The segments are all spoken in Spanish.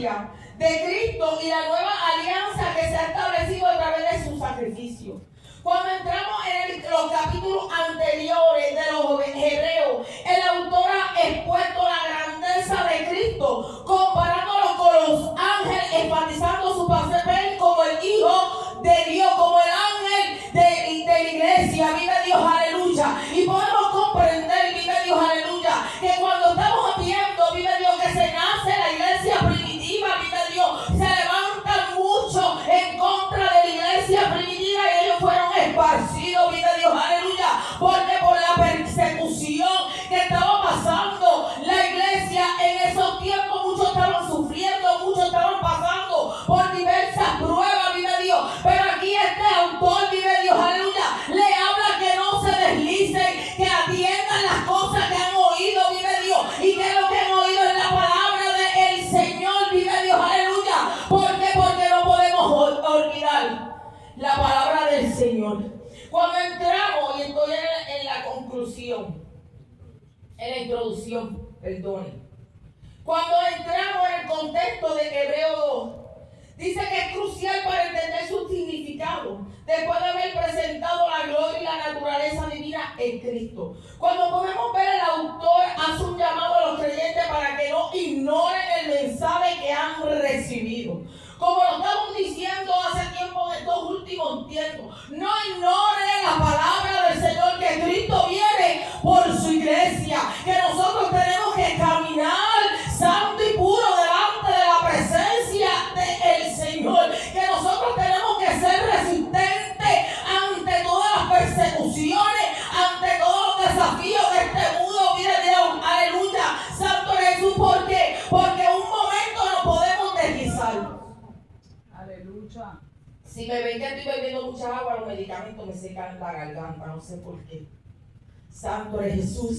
gracia de Cristo y la nueva alianza que se ha establecido a través de su sacrificio. Cuando entramos en los capítulos anteriores de los Hebreos, el autor ha expuesto la grandeza de Cristo, comparándolo con los ángeles, enfatizando su papel como el Hijo de Dios, como el ángel de la iglesia. Vive Dios, aleluya. Y podemos comprender, vive Dios, aleluya, que cuando estamos viendo, vive Dios, que se nace la iglesia primitiva, vive Dios, se levantan mucho en contra de la iglesia primitiva y ellos fueron esparcidos, vive Dios, aleluya, porque por la persecución que estaba pasando la iglesia en esos tiempos, muchos estaban sufriendo, muchos estaban pasando por diversas pruebas, vive Dios, pero aquí este autor, vive Dios, aleluya, le habla que no se deslicen, que atiendan las cosas que han oído, vive Dios, y que lo que han oído es la palabra del Señor, vive Dios, aleluya. ¿Por qué? Porque no podemos olvidar la palabra del Señor. Cuando entramos, y estoy en la conclusión, en la introducción, perdonen. Cuando entramos en el contexto de Hebreo 2, dice que es crucial para entender su significado, después de haber presentado la gloria y la naturaleza divina en Cristo. Cuando podemos ver, el autor hace un llamado a los creyentes para que no ignoren el mensaje que han recibido. Como lo estamos diciendo hace tiempo, en estos últimos tiempos, no ignoren la palabra del Señor, que Cristo viene por su iglesia, que nosotros tenemos que caminar santo y puro delante de la presencia del Señor, que nosotros tenemos que ser resistentes ante todas las persecuciones, ante todos los desafíos de este mundo, mire Dios, aleluya, santo Jesús. ¿Por qué? Porque un momento no podemos deslizar. Aleluya. Si me ven que estoy bebiendo mucha agua, los medicamentos me secan la garganta, no sé por qué. Santo es Jesús.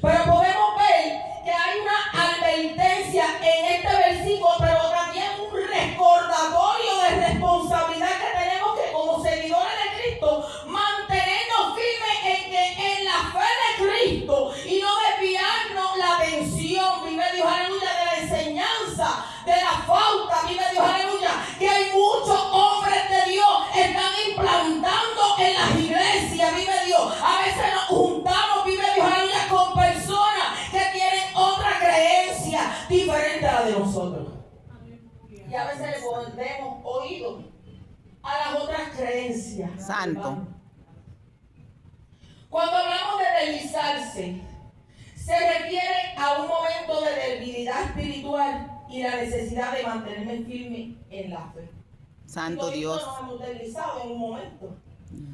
Pero podemos ver que hay una advertencia en este versículo, pero también un recordatorio de responsabilidad que tenemos que, como seguidores de Cristo, mantenernos firmes en la fe de Cristo y no desviarnos la atención, vive Dios, aleluya, de la enseñanza, de la falta, vive Dios, aleluya, que hay muchos hombres de Dios están implantando en las iglesias, vive Dios. A veces nos juntamos, vive Dios, aleluya, con personas que tienen otra creencia diferente a la de nosotros. Y a veces le ponemos oído a las otras creencias. Santo. Cuando hablamos de deslizarse, se refiere a un momento de debilidad espiritual y la necesidad de mantenerme firme en la fe. Santo Toditos Dios. nos hemos deslizado en un momento.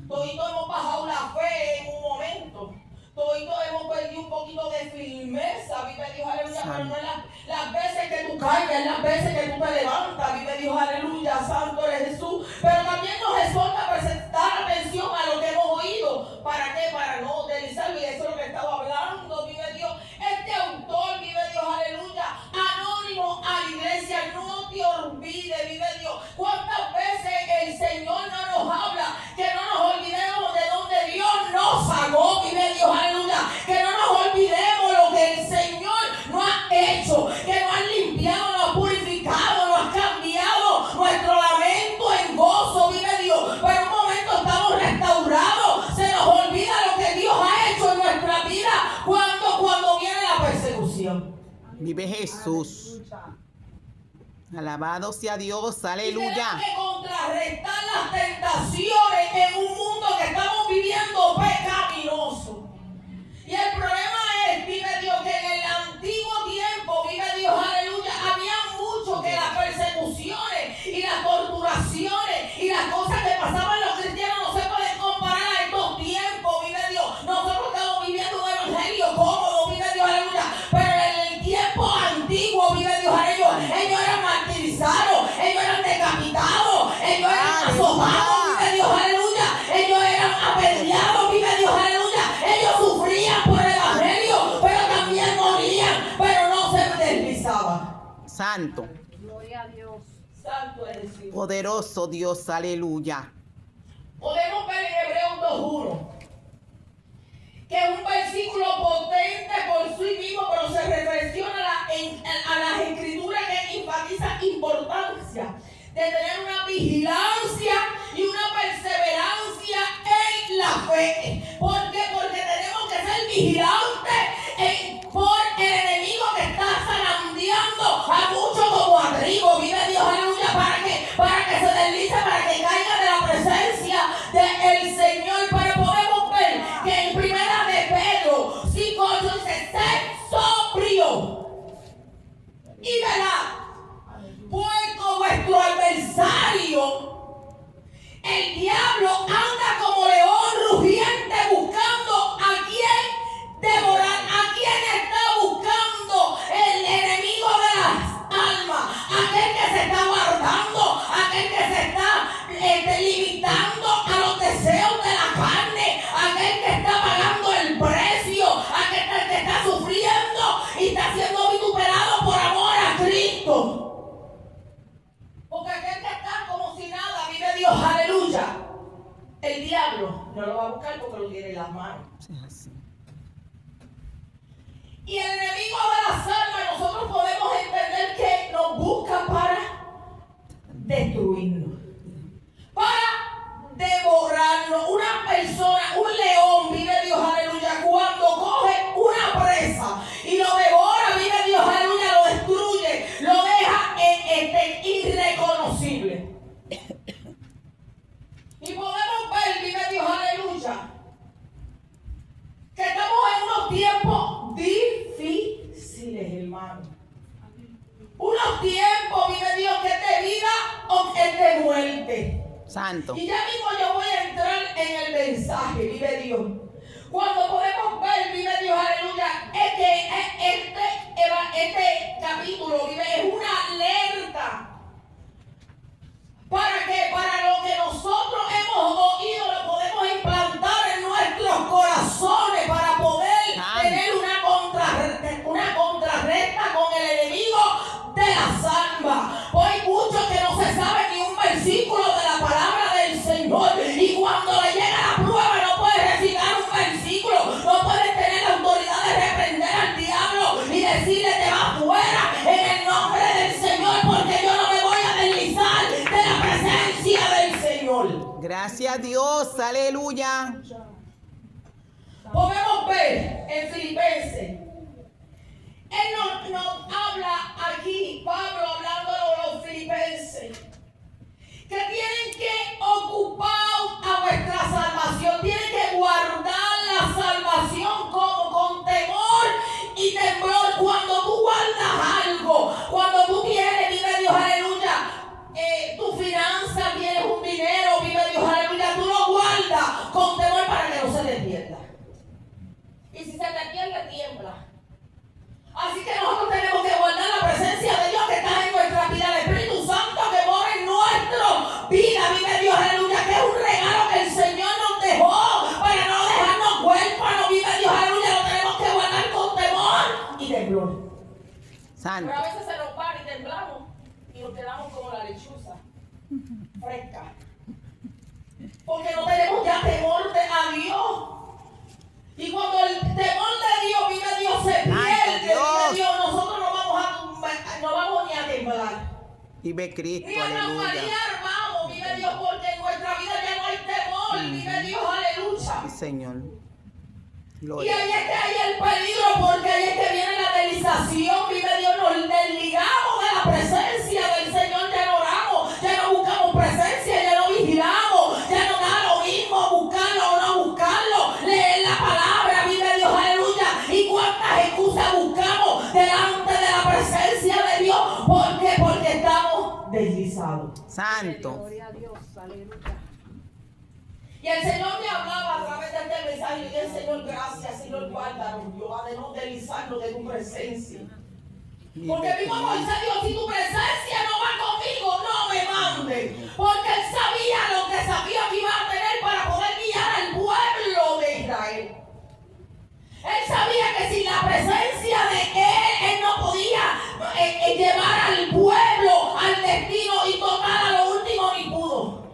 Toditos hemos bajado la fe en un momento. Toditos hemos perdido un poquito de firmeza, vive Dios, aleluya. Pero no es las veces que tú caes, es las veces que tú te levantas, vive Dios, aleluya. Santo eres Jesús. Pero también nos exhorta a prestar atención a lo que hemos oído. ¿Para qué? Para no deslizarlo. Y eso es lo que estaba hablando, vive Dios. Este autor, vive Dios, aleluya, anónimo a la iglesia, no te olvides, vive Dios. ¿Cuántas veces el Señor no nos habla? Que no nos olvidemos de donde Dios nos sacó, vive Dios, aleluya. Que no nos olvidemos lo que el Señor nos ha hecho, que nos ha limpiado, nos ha purificado, nos ha cambiado nuestro lamento en gozo, vive Dios. Pero un momento estamos restaurados, se nos olvida lo que Dios ha hecho en nuestra vida cuando viene la persecución. Vive Jesús. Alabado sea Dios, aleluya. Y tenemos que contrarrestar las tentaciones en un mundo que estamos viviendo pecaminoso. Y el problema es, vive Dios, que en el antiguo tiempo, vive Dios, aleluya, había mucho que las persecuciones y las torturaciones y las cosas que pasaban los cristianos no se pueden comparar a estos tiempos, vive Dios. Nosotros estamos viviendo un evangelio cómodo, vive Dios, aleluya. Pero en el tiempo antiguo, vive Dios, aleluya, ellos eran martirizados, ellos eran decapitados, ellos eran azotados, vive Dios, aleluya. Ellos eran apedreados, vive Dios, aleluya. Ellos sufrían por el evangelio, pero también morían, pero no se deslizaban. Santo. Gloria a Dios. Santo es Dios. Poderoso Dios, aleluya. Podemos ver en Hebreos 2:1 que es un versículo potente por sí mismo, pero se reflexiona a las escrituras que es de tener una vigilancia y una perseverancia en la fe. ¿Por qué? Porque tenemos que ser vigilantes por el enemigo que está zarandeando a muchos como a trigo. Vive Dios, aleluya, para que se deslice, para que caiga de la presencia del Señor. Pero podemos ver que en primera de Pedro 5:8 dice: sed sobrio y velad, porque vuestro adversario, el diablo, anda como león rugiente buscando a quien devorar. ¿A quién está buscando el enemigo de las almas? Aquel que se está guardando, aquel que se está limitando a los deseos de la carne, aquel que está pagando el precio, aquel que está sufriendo y está siendo vituperado por amor a Cristo. Porque aquel que está como si nada, vive Dios, aleluya. El diablo no lo va a buscar porque lo tiene en las manos. Y el enemigo de las almas, nosotros podemos entender que nos busca para destruirnos, para devorarnos. Una persona, un león, vive Dios, aleluya, cuando coge una presa y lo devora, vive Dios, aleluya, lo destruye, lo deja irreconocible. Y podemos ver, vive Dios, aleluya, que estamos en unos tiempos difíciles, hermano. Unos tiempos, vive Dios, que es de vida o que es de muerte. Santo. Y ya mismo yo voy a entrar en el mensaje, vive Dios. Cuando podemos ver, vive Dios, aleluya, es que este capítulo, vive, es una alerta. ¿Para qué? Para lo que nosotros hemos oído lo podemos implantar en nuestros corazones para poder tener una contrarresta con el enemigo de las almas. Pues hay muchos que no se saben ni un versículo de la palabra del Señor, y cuando le llega la prueba no puede recitar un versículo, no puede tener la autoridad de reprender al diablo y decirle: te vas fuera en el nombre del Señor, porque yo no me voy a deslizar de la presencia del Señor. Gracias a Dios, aleluya. Podemos ver en Filipenses, él nos habla aquí, Pablo hablando de los filipenses, que tienen que ocupar a vuestra salvación, tienen que guardar la salvación como con temor y temblor. Cuando tú guardas algo, cuando tú tienes, vive Dios, aleluya, tu finanza, tienes un dinero, vive Dios, aleluya, tú lo guardas con temor para que no se te pierda. Y si se te pierde, tiembla. Así que nosotros tenemos que guardar la presencia de Dios que está en nuestra vida, el Espíritu Santo que mora en nuestra vida, vive Dios, aleluya, que es un regalo que el Señor nos dejó para no dejarnos huérfanos, vive Dios, aleluya, lo tenemos que guardar con temor y temblor. Santo. Pero a veces se nos para y temblamos y nos quedamos como la lechuza, fresca, porque no tenemos ya temor a Dios. Y cuando el temor de Dios, vive Dios, se pierde, vive Dios, nosotros no vamos ni a temblar. Vive Cristo, Ni a aleluya. tambalear vamos, vive Dios, porque en nuestra vida ya no hay temor, vive Dios, aleluya. Sí, Señor. Y Gloria. ahí es que hay el peligro, porque ahí es que viene la deslización, vive Dios, nos desligamos de la presencia del Señor, ya no oramos, ya no buscamos presencia, ya no vigilamos, ya no da lo mismo buscarlo o no buscarlo, leer la palabra, vive Dios, aleluya. Y cuántas excusas buscamos delante de la presencia de Dios, ¿por qué? Porque estamos deslizados. Santo. Gloria a Dios, aleluya. Y el Señor me hablaba a través de este mensaje, y le dije: Señor, gracias, Señor, guárdanos, Dios, de no deslizarnos de tu presencia. Porque Vive mismo Moisés Cristo. dijo: si tu presencia no va conmigo, no me mande. Porque él sabía lo que sabía que iba a tener para poder guiar al pueblo de Israel. Él sabía que sin la presencia de él no podía llevar al pueblo al destino y tocar a lo último, ni pudo.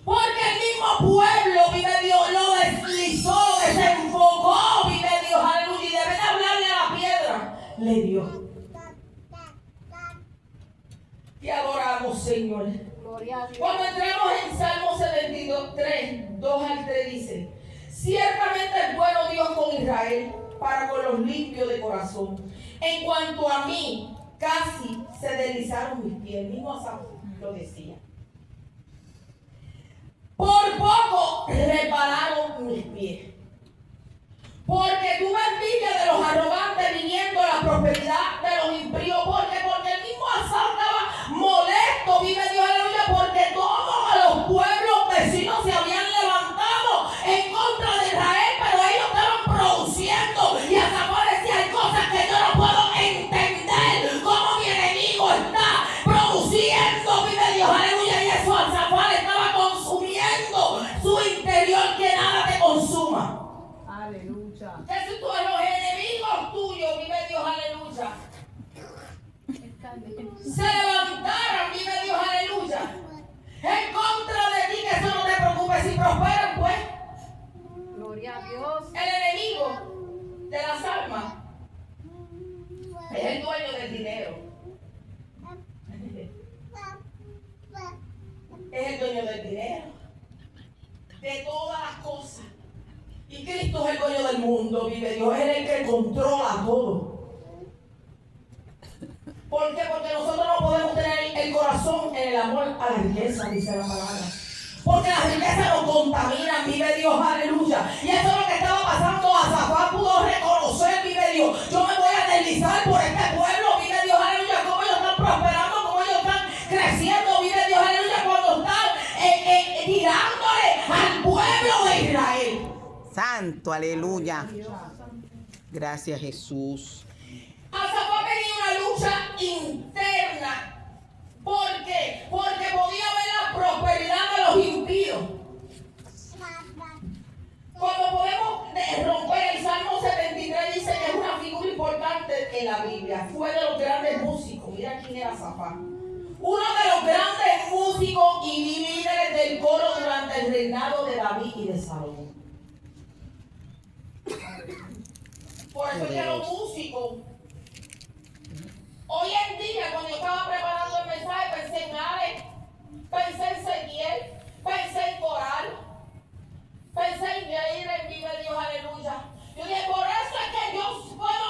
Porque el mismo pueblo, vive Dios, lo deslizó, lo desenfocó, vive Dios, aleluya. Y debe de hablarle a la piedra, le dio. Y Te adoramos, Señor. Gloria a Dios. Cuando entramos en Salmo 73, 2 al 3 dice: ciertamente es bueno Dios con Israel, para con los limpios de corazón. En cuanto a mí, casi se deslizaron mis pies. El mismo Asaf lo decía. Por poco repararon mis pies. Porque tuve envidia de los arrogantes viniendo la prosperidad de los impíos. Porque el mismo Asaf estaba molesto, vive Dios, aleluya, porque todos los pueblos vecinos se habían levantado en contra de Israel, pero ellos estaban produciendo. Y Asaf decía: hay cosas que yo no puedo entender, cómo mi enemigo está produciendo, vive Dios, aleluya. Y eso Asaf estaba consumiendo su interior, que nada te consuma. Aleluya. Que si tú eres los enemigos tuyos, vive Dios, aleluya, se levantaran, vive Dios, aleluya, en contra de ti, que eso no te preocupes, si prosperan, pues. Gloria a Dios. El enemigo de las almas es el dueño del dinero, es el dueño del dinero, de todas las cosas. Y Cristo es el dueño del mundo, vive Dios, es el que controla todo. ¿Por qué? Porque nosotros no podemos tener el corazón en el amor a la riqueza, dice la palabra. Porque las riquezas nos contaminan, vive Dios, aleluya. Y eso es lo que estaba pasando. Asaf pudo reconocer, vive Dios, yo me voy a deslizar por este pueblo, vive Dios, aleluya, cómo ellos están prosperando, cómo ellos están creciendo, vive Dios, aleluya, cuando están tirándole al pueblo de Israel. Santo, aleluya. Gracias, Jesús. Asaf tenía una lucha interna. ¿Por qué? Porque podía ver la prosperidad de los impíos. Cuando podemos romper el Salmo 73, dice que es una figura importante en la Biblia. Fue de los grandes músicos. Mira quién era Asaf. Uno de los grandes músicos y líderes del coro durante el reinado de David y de Salomón. Por eso es que los músicos, hoy en día, cuando yo estaba preparando el mensaje, pensé en Alex, pensé en Ezequiel, pensé en Coral, pensé en Jair, en Vive Dios, aleluya. Yo dije, por eso es que yo puedo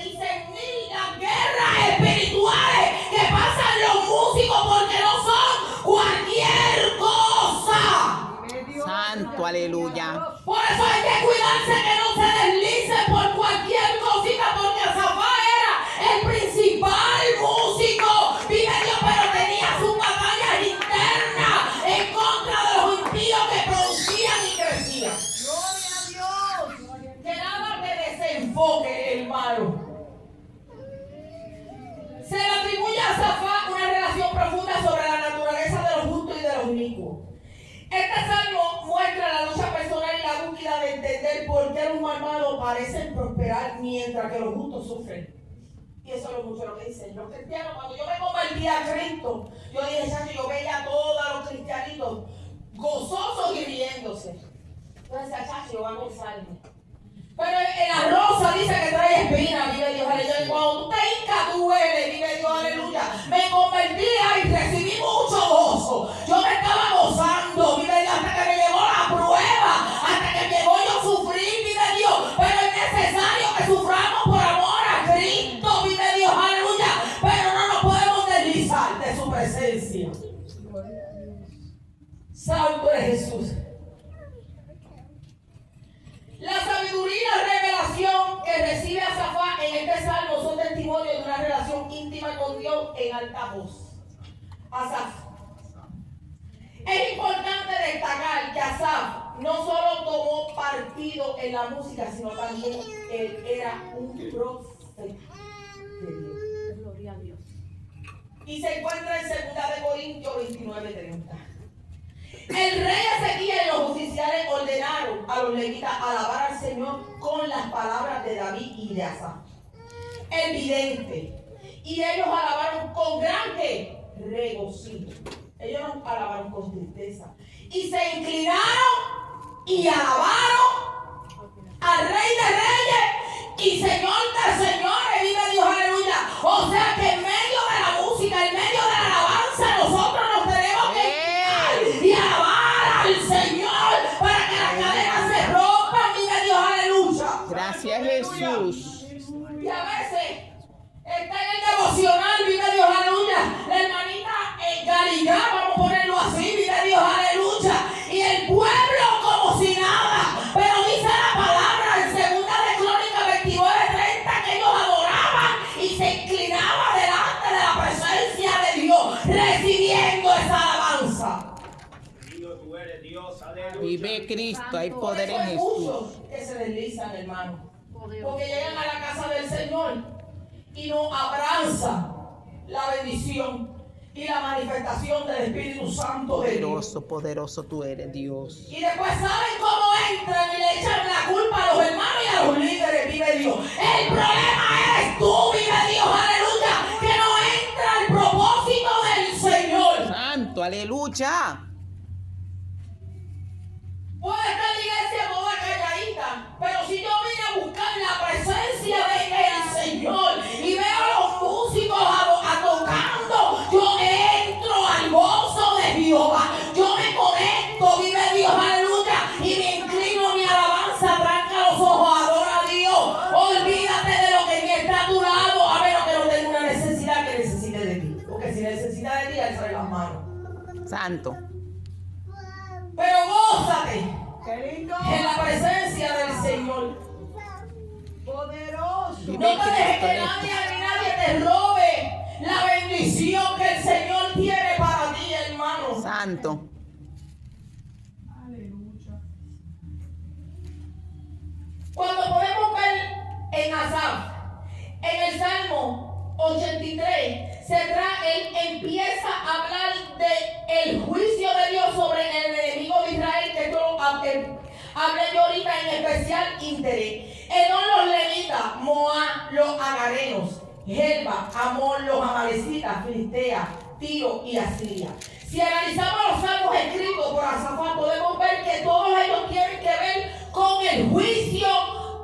discernir las guerras espirituales que pasan los músicos, porque no son cualquier cosa. Santo, aleluya. Por eso hay que cuidarse que no se deslice por cualquier cosita, porque Asaf era el principal músico, vive Dios, pero tenía sus batallas internas en contra de los impíos que producían y crecían. Gloria a Dios. Que nada te desenfoque, hermano. Se le atribuye a Asaf una relación profunda sobre la naturaleza de los justos y de los inicuos. Este salmo muestra la lucha personal y la búsqueda de entender por qué los malvados parecen prosperar mientras que los justos sufren. Y eso es mucho lo que dicen los cristianos. Cuando yo me convertí a Cristo, yo dije, chacho, yo veía a todos los cristianitos gozosos y riéndose. Yo decía, chacho, yo voy a gozarme. Pero en la rosa dice que trae espina, vive Dios, aleluya. Y cuando tú te hincas, tú hueles, vive Dios, aleluya. Me convertía y recibí mucho gozo. Yo me estaba gozando, vive Dios, hasta que me llegó la prueba, hasta que llegó yo a sufrir, vive Dios. Pero es necesario que suframos por amor a Cristo, vive Dios, aleluya. Pero no nos podemos deslizar de su presencia. Santo es Jesús. La sabiduría y la revelación que recibe Asaf en este salmo son testimonios de una relación íntima con Dios en alta voz. Asaf. Es importante destacar que Asaf no solo tomó partido en la música, sino también él era un profeta de Dios. Gloria a Dios. Y se encuentra en 2 Corintios 29:30. El rey Ezequiel y los oficiales ordenaron a los levitas alabar al Señor con las palabras de David y de Asaf, el vidente. Y ellos alabaron con gran regocijo. Ellos no alabaron con tristeza. Y se inclinaron y alabaron al Rey de Reyes y Señor de Señores. Vive Dios, aleluya. O sea que en medio de la música, en medio de Jesús. Y a veces está en el devocional, vive Dios, aleluya. La hermanita Galilea, vamos a ponerlo así, vive Dios, aleluya. Y el pueblo como si nada. Pero dice la palabra en 2 de Crónicas 29:30 que ellos adoraban y se inclinaban delante de la presencia de Dios, recibiendo esa alabanza. Tú eres Dios, aleluya. Vive Cristo, hay poder en Hay Jesús. muchos que se deslizan, hermano, Poder. porque llegan a la casa del Señor y no abrazan la bendición y la manifestación del Espíritu Santo de Dios. Poderoso, poderoso tú eres, Dios. Y después saben cómo entran y le echan la culpa a los hermanos y a los líderes, vive Dios. El problema eres tú, vive Dios, aleluya, que no entra el propósito del Señor. Santo, aleluya. Puede estar la iglesia toda calladita, pero si yo vine a buscar la presencia del Señor y veo a los músicos tocando, yo entro al gozo de Jehová. Yo me conecto, vive Dios, aleluya, y me inclino mi alabanza, tranca los ojos, adora a Dios. Olvídate de lo que ni está a tu lado, a menos que no tenga una necesidad que necesite de ti. Porque si necesita de ti, alza las manos. Santo. Pero gózate ¡Qué lindo! en la presencia del Señor. ¡Poderoso! Vive No te dejes Cristo que en nadie te robe la bendición que el Señor tiene para ti, hermano. Santo. ¡Aleluya! Cuando podemos ver en Asaf, en el Salmo 83, él empieza a hablar del juicio de Dios sobre el enemigo de Israel, que esto hablé yo ahorita en especial interés. Edom, los levitas, Moab, los agarenos, Gelba, Amón, los amalecitas, Filistea, Tiro y Asiria. Si analizamos los salmos escritos por Asaf, podemos ver que todos ellos tienen que ver con el juicio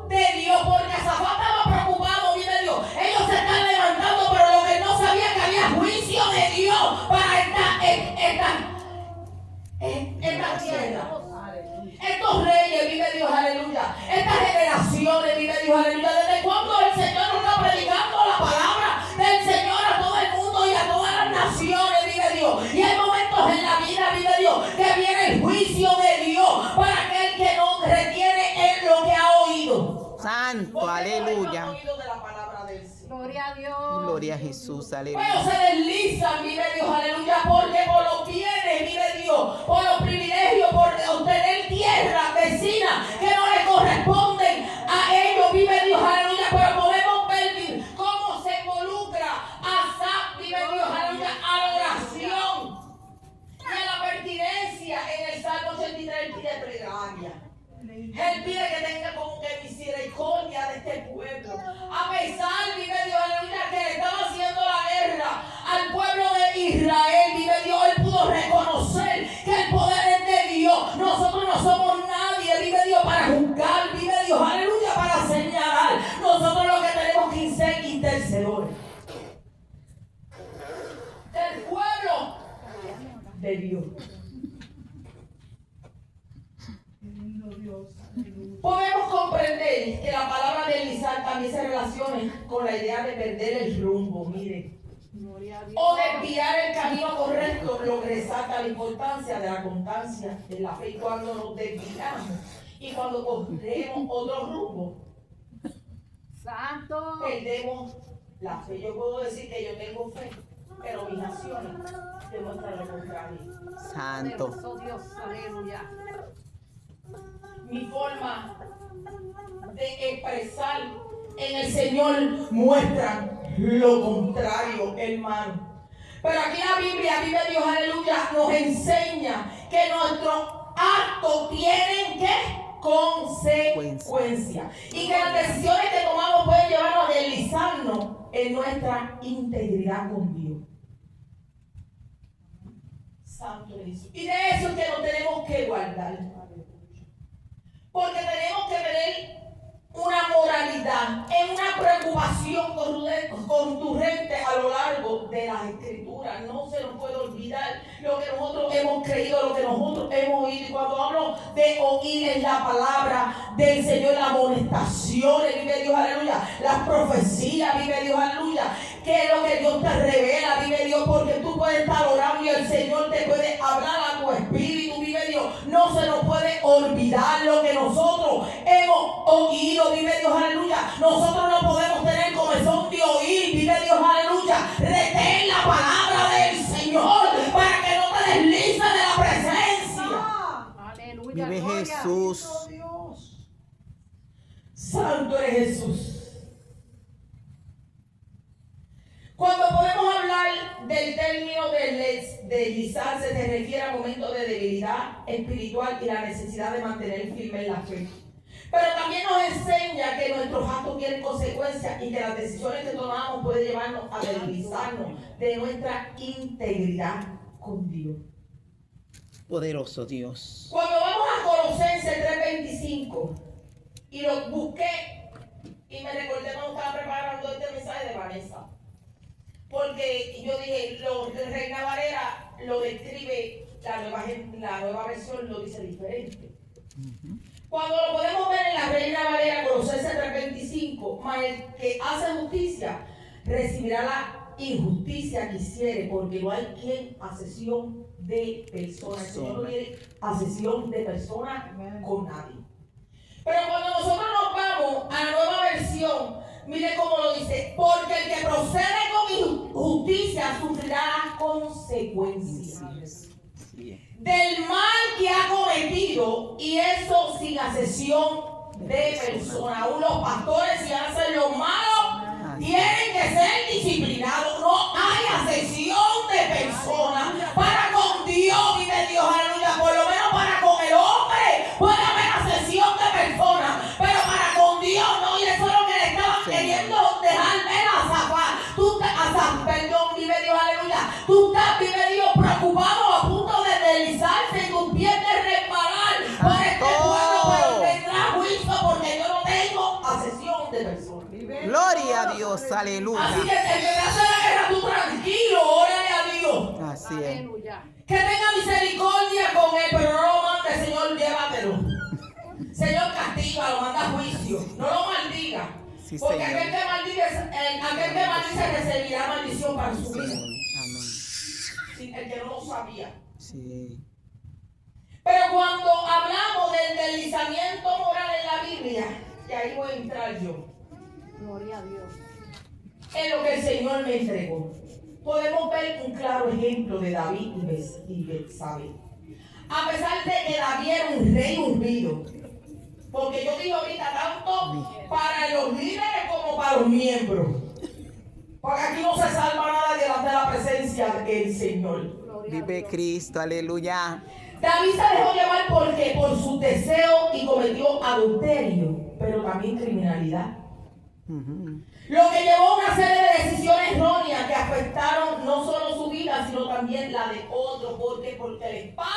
de Dios, porque Asaf estaba preocupado, vive Dios. Ellos se están levantando, pero lo que no sabía que había juicio de Dios para esta tierra. Estos reyes, vive Dios, aleluya. Estas generaciones, vive Dios, aleluya. ¿Desde cuándo el Señor no está predicando la palabra del Señor a todo el mundo y a todas las naciones, vive Dios? Y hay momentos en la vida, vive Dios, que viene el juicio de Dios para aquel que no retiene en lo que ha oído. Santo, Porque aleluya. no ha oído de la palabra del Señor. ¡Gloria a Dios! Gloria a Jesús, Pero aleluya. se deslizan, vive Dios, aleluya, porque por los bienes, vive Dios, por los privilegios, por obtener tierra vecina que no le corresponden a ellos, vive Dios, aleluya, pero podemos ver cómo se involucra Asaf, vive Dios, aleluya, a la oración y a la pertinencia en el Salmo 83, él pide plegaria. Él pide que tenga como que misericordia de este pueblo. A pesar, vive Dios, aleluya, que le estaba haciendo la guerra al pueblo de Israel, vive Dios, él pudo reconocer que el poder es de Dios. Nosotros no somos nadie, vive Dios, para juzgar, vive Dios, aleluya, para señalar. Nosotros lo que tenemos que ser intercedores. El pueblo de Dios. Podemos comprender que la palabra deslizar también se relaciona con la idea de perder el rumbo, mire, ¡Gloria a Dios! o desviar el camino correcto, lo que resalta la importancia de la constancia en la fe. Y cuando nos desviamos y cuando cogemos otro rumbo, ¡Santo! perdemos la fe. Yo puedo decir que yo tengo fe, pero mis acciones demuestran lo contrario. Santo. ¡Poderoso Dios! ¡Aleluya! Mi forma de expresar en el Señor muestra lo contrario, hermano. Pero aquí la Biblia, vive Dios, aleluya, nos enseña que nuestros actos tienen que consecuencia y que las decisiones que tomamos pueden llevarnos a deslizarnos en nuestra integridad con Dios. Santo Jesús. Y de eso es que nos tenemos que guardar. Porque tenemos que tener una moralidad, en una preocupación concurrente a lo largo de las Escrituras. No se nos puede olvidar lo que nosotros hemos creído, lo que nosotros hemos oído. Y cuando hablo de oír en la palabra del Señor, las amonestaciones, vive Dios, aleluya, las profecías, vive Dios, aleluya, que es lo que Dios te revela, vive Dios, porque tú puedes estar orando y el Señor te puede hablar a tu espíritu, vive Dios. No se nos puede olvidar lo que nosotros hemos oído, vive Dios, aleluya. Nosotros no podemos tener comezón de oír, vive Dios, aleluya. Retén la palabra del Señor para que no te deslices de la presencia. Aleluya. Vive gloria. Jesús. Santo eres Jesús. Cuando podemos hablar del término de deslizarse, se refiere a momentos de debilidad espiritual y la necesidad de mantener firme en la fe. Pero también nos enseña que nuestros actos tienen consecuencias y que las decisiones que tomamos pueden llevarnos a deslizarnos de nuestra integridad con Dios. Poderoso Dios. Cuando vamos a Colosenses 3:25 y lo busqué y me recordé cuando estaba preparando este mensaje de Vanessa. Porque yo dije, Reina Valera lo describe, la nueva versión lo dice diferente. Cuando lo podemos ver en la Reina Valera, Colosenses 3:25, mas el que hace justicia recibirá la injusticia que hiciere, porque no hay quien asesión de personas. El Señor no tiene asesión de personas con nadie. Pero cuando nosotros nos vamos a la nueva versión, mire cómo lo dice, porque el que procede con injusticia sufrirá las consecuencias del mal que ha cometido, y eso sin asesión de persona. Aún los pastores, si hacen lo malo, tienen que ser disciplinados. No hay asesión de persona. Para con Dios, vive Dios, aleluya. Por lo menos para con el hombre puede haber asesión de persona, pero para con Dios no. Y eso es lo que le estaban queriendo dejar ver a Zafar. Perdón, vive Dios, aleluya. Tú estás, vive Dios, preocupado a punto de deslizarse y tus pies de resbalar por este pueblo, pero tendrá juicio porque yo no tengo asesión de personas. Gloria a Dios, aleluya. Así que el que te hace la guerra, tú tranquilo, órale a Dios. Así es. Aleluya. Que tenga misericordia con él, pero no lo mande, Señor, llévatelo. Señor, castígalo, manda a juicio. No lo maldiga. Sí, Porque Señor. aquel que maldice recibirá maldición para su vida. Amén. Sí, el que no lo sabía. Sí. Pero cuando hablamos del deslizamiento moral en la Biblia, y ahí voy a entrar yo, Gloria a Dios. en lo que el Señor me entregó, podemos ver un claro ejemplo de David y Betsabé. A pesar de que David era un rey ungido, porque yo digo ahorita tanto para los líderes como para los miembros, porque aquí no se salva nada delante de la presencia del Señor. Gloria a Vive Dios. Cristo, aleluya. David se dejó llevar porque por su deseo y cometió adulterio, pero también criminalidad. Lo que llevó a una serie de decisiones erróneas que afectaron no solo su vida, sino también la de otros. Porque la espada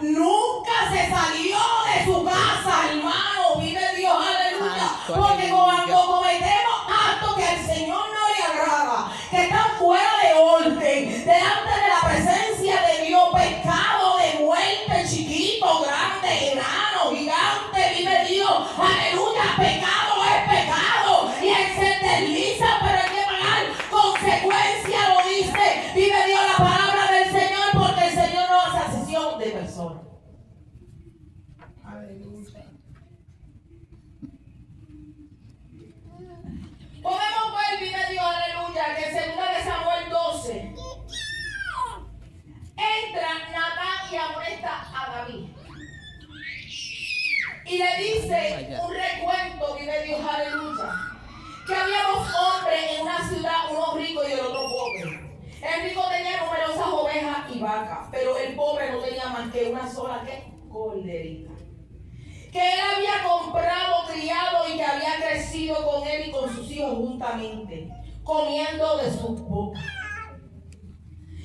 nunca se salió de su casa, hermano. Vive Dios, aleluya. Santo, Porque aleluya. cuando cometemos actos que al Señor no le agrada, que están fuera de orden, delante de la presencia de Dios, pecado de muerte, chiquito, grande, enano, gigante, vive Dios, aleluya. Pecado es pecado y él se desliza, pero hay que pagar consecuencia, lo dice, vive Dios, la palabra del Señor, porque el Señor no hace asesión de personas. Podemos ver, vive Dios, aleluya, que en 2 Samuel 12 entra Natán y amonesta a David. Y le dice un recuento, vive Dios, aleluya, que había 2 hombres en una ciudad, uno rico y el otro pobre. El rico tenía numerosas ovejas y vacas, pero el pobre no tenía más que una sola corderita, que él había comprado, criado y que había crecido con él y con sus hijos juntamente, comiendo de su boca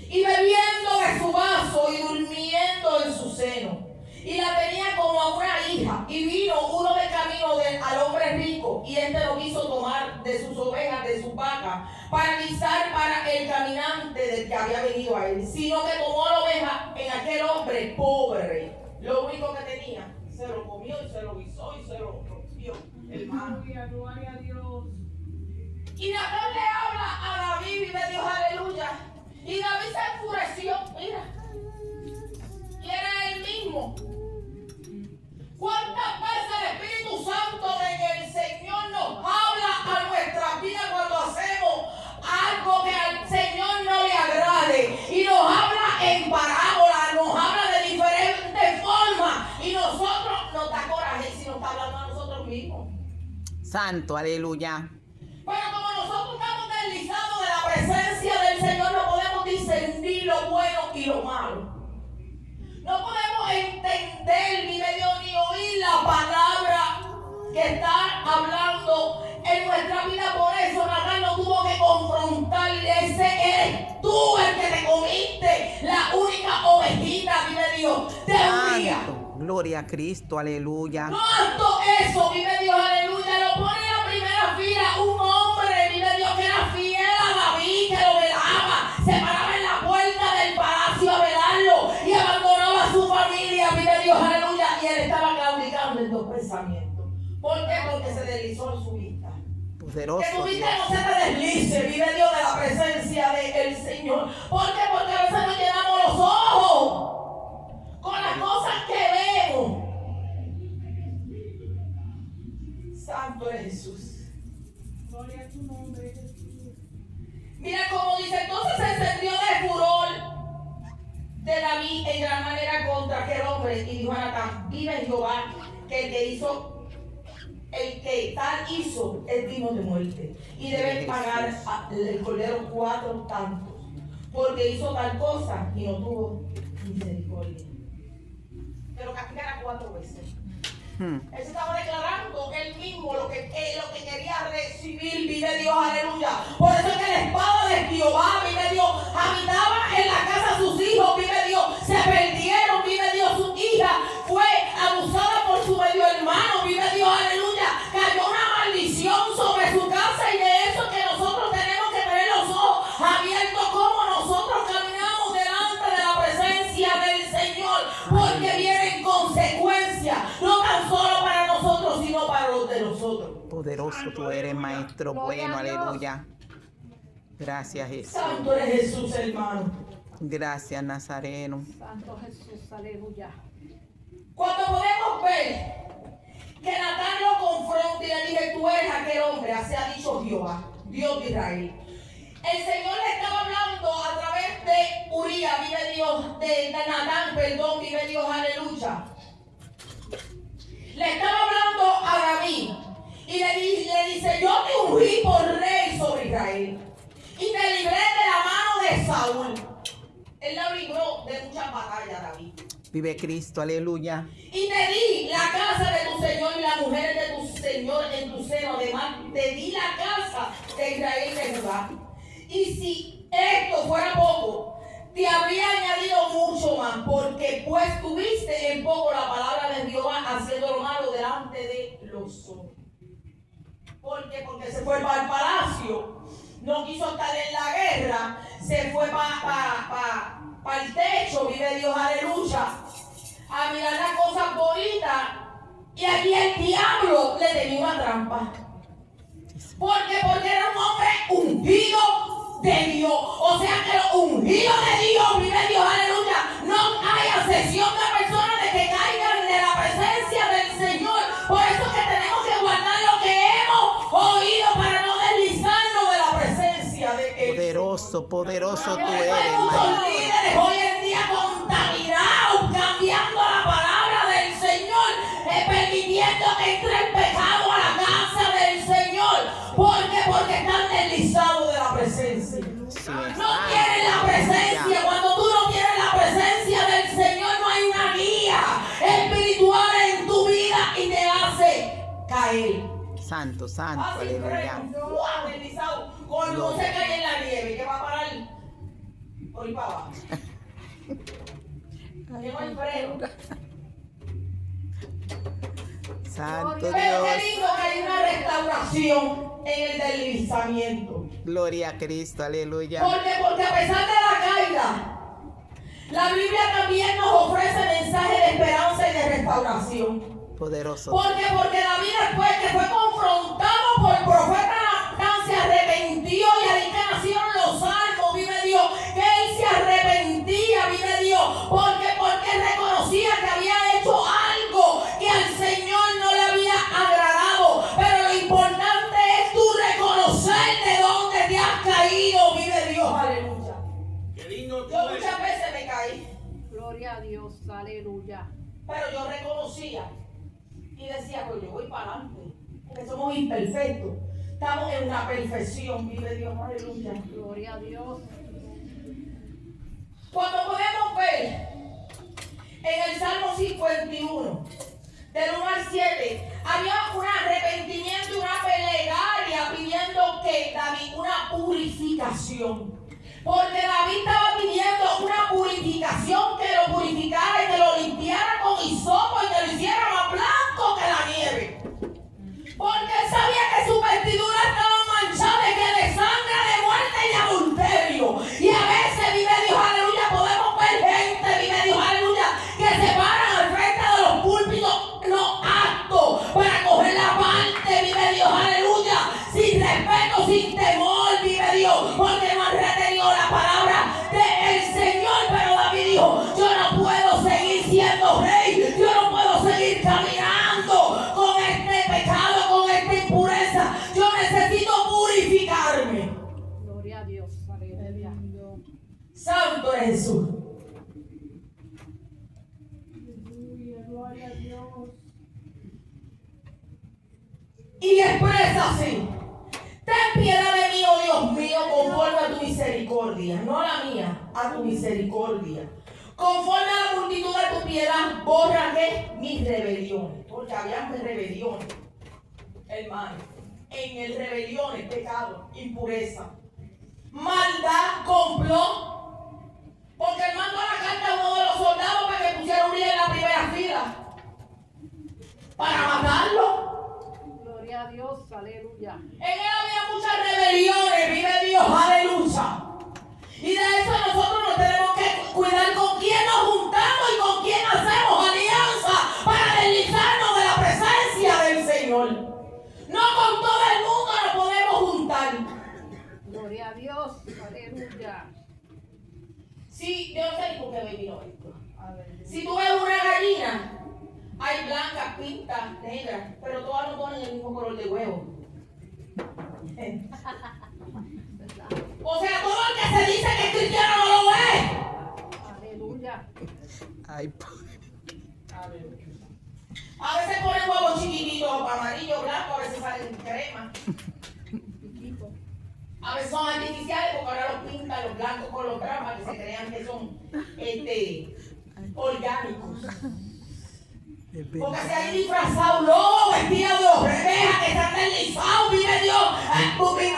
y bebiendo de su vaso y durmiendo en su seno. Y la tenía como a una hija. Y vino uno de camino al hombre rico, y éste no quiso tomar de sus ovejas, de sus vacas para guisar para el caminante del que había venido a él, sino que tomó la oveja en aquel hombre pobre. Lo único que tenía, se lo comió y se lo guisó y se lo rompió, hermano. Gloria a Dios. Y Natán le habla a David, vive Dios, aleluya. Y David se enfureció, mira. Y era él mismo. ¿Cuántas veces el Espíritu Santo de que el Señor nos habla a nuestra vida cuando hacemos algo que al Señor no le agrade? Y nos habla en parábola, nos habla de diferentes formas. Y nosotros nos da coraje si nos está hablando a nosotros mismos. Santo, aleluya. Pero como nosotros estamos deslizados de la presencia del Señor, no podemos discernir lo bueno y lo malo. No podemos entender, vive Dios, ni oír la palabra que está hablando en nuestra vida. Por eso Natán no tuvo que confrontar. Ese eres tú el que te comiste la única ovejita, vive Dios, de Uría. Santo, gloria a Cristo, aleluya. No tanto eso, vive Dios, aleluya. Lo pone en la primera fila un hombre, vive Dios, que era fiel a David, que lo velaba. Se paraba en la puerta del palacio a velarlo y abandonaba a su familia, vive Dios, aleluya. Y él estaba claudicando en dos pensamientos. ¿Por qué? Porque se deslizó en su vista. Poderoso Que tu Dios. vista no se te deslice, vive Dios, de la presencia del Señor. ¿Por qué? Porque a veces nos llenamos los ojos con las cosas que vemos. Santo es Jesús. Gloria a tu nombre, Jesús. Mira cómo dice, entonces se encendió de furor de David en gran manera contra aquel hombre y dijo a Natán, vive Jehová, que el que tal hizo es digno de muerte y deben pagar el cordero 4 tantos, porque hizo tal cosa y no tuvo misericordia. Pero castigará 4 veces. Él se estaba declarando él mismo lo que quería recibir, vive Dios, aleluya. Por eso es que la espada de Jehová, vive Dios, habitaba en la casa de sus hijos, vive Dios, se perdieron, vive Dios, su hija fue abusada por su medio hermano, vive Dios, aleluya. Cayó una maldición sobre su casa y de eso que nosotros tenemos que tener los ojos abiertos como nosotros caminamos delante de la presencia del Señor, porque vienen consecuencias, no tan solo para nosotros, sino para los de nosotros. Poderoso tú eres, maestro bueno, aleluya. Gracias, Jesús. Santo eres Jesús, hermano. Gracias, Nazareno. Santo Jesús, aleluya. Cuando podemos ver que Natán lo confronta y le dice, tú eres aquel hombre, así ha dicho Jehová, Dios de Israel. El Señor le estaba hablando a través de Uría, vive Dios, de Natán, perdón, vive Dios, aleluya. Le estaba hablando a David y le dice, yo te ungí por rey sobre Israel y te libré de la mano de Saúl. Él la libró de muchas batallas, David. Vive Cristo, aleluya. Y te di la casa de tu Señor y las mujeres de tu Señor en tu seno. Además, te di la casa de Israel y de Judá. Y si esto fuera poco, te habría añadido mucho más, porque pues tuviste en poco la palabra de Jehová haciendo lo malo delante de los hombres. Porque se fue para el palacio, no quiso estar en la guerra, se fue para el techo, vive Dios, aleluya, a mirar las cosas bonitas, y aquí el diablo le tenía una trampa. Porque era un hombre ungido de Dios. O sea que los ungidos de Dios, vive Dios, aleluya, no hay asesión de personas de que caigan de la presencia del Señor. Por eso es que tenemos que guardar lo que hemos oído para no deslizarnos de la presencia de Él. Poderoso, poderoso tú Hay eres, muchos maestro. líderes hoy en día contaminados, cambiando la palabra del Señor, permitiendo que entre el pecado a la casa del Señor. Porque están deslizados de la presencia. Sí, No quieren la presencia. Cuando tú no quieres la presencia del Señor, no hay una guía espiritual en tu vida y te hace caer. Santo, santo, Así aleluya. ¡guau! Deslizado. Cuando se cae en la nieve, que va a parar por ir para abajo. Que no hay freno. Santo Pero Dios. qué lindo que hay una restauración. en el deslizamiento. Gloria a Cristo, aleluya. Porque a pesar de la caída, la Biblia también nos ofrece mensajes de esperanza y de restauración. Poderoso. Porque David, después que fue confrontado por el profeta Natán, se arrepintió, y ahí que nacieron los salmos, vive Dios, que él se arrepentía, vive Dios, porque reconocía que había hecho algo que al Señor no le había agradado. Pero lo importante es tú reconocer de dónde te has caído, vive Dios, aleluya. Qué lindo tú Yo eres. muchas veces me caí, Gloria a Dios, aleluya. pero yo reconocía y decía, pues yo voy para adelante, porque somos imperfectos, estamos en una perfección, vive Dios, aleluya. Gloria a Dios. Cuando podemos ver en el Salmo 51, del 1 al 7, había un arrepentimiento y una plegaria pidiendo que David una purificación. Porque David estaba pidiendo una purificación, que lo purificara y que lo limpiara con hisopo y que lo hiciera más blanco que la nieve. Porque él sabía que sus vestiduras estaban manchadas de sangre, de muerte y de adulterio. Y a veces, vive Dios, aleluya, podemos ver gente, vive Dios, aleluya, que se paran al frente de los púlpitos no aptos para coger la parte, vive Dios, aleluya, sin respeto, sin temor, vive Dios, porque no han retenido la palabra del Señor. Pero David dijo, yo no puedo seguir siendo rey, yo no puedo seguir caminando con este pecado, con esta impureza, yo necesito purificarme. Gloria a Dios, aleluya. Santo es Jesús. Aleluya, gloria a Dios. Y expresa así: ten piedad de mí, oh Dios mío, conforme a tu misericordia, no a la mía, a tu misericordia. Conforme a la multitud de tu piedad, borra ¿qué? Mis rebeliones. Porque habían rebeliones, hermano. En el rebeliones, pecado, impureza, maldad, complot. Porque él mandó la carta a uno de los soldados para que pusiera un día en la primera fila para matarlo. Gloria a Dios, aleluya. En él había muchas rebeliones, vive Dios, aleluya. Y de eso nosotros nos tenemos que cuidar con quién nos juntamos y con quién hacemos alianza para deslizarnos de la presencia del Señor. No con todo el mundo nos podemos juntar. Gloria a Dios, aleluya. Si, yo no sé ni por qué me vino esto. Si tú ves una gallina, hay blancas, pintas, negras, pero todas no ponen el mismo color de huevo. O sea, todo el que se dice que es cristiano no lo es. Aleluya. Ay, A veces ponen huevos chiquititos, amarillo, blanco, a veces salen crema. A veces son artificiales porque ahora los pintan los blancos con los bramas para que se crean que son orgánicos. Porque se han disfrazado lobos, vestidos de ovejas, que están deslizados, vive Dios,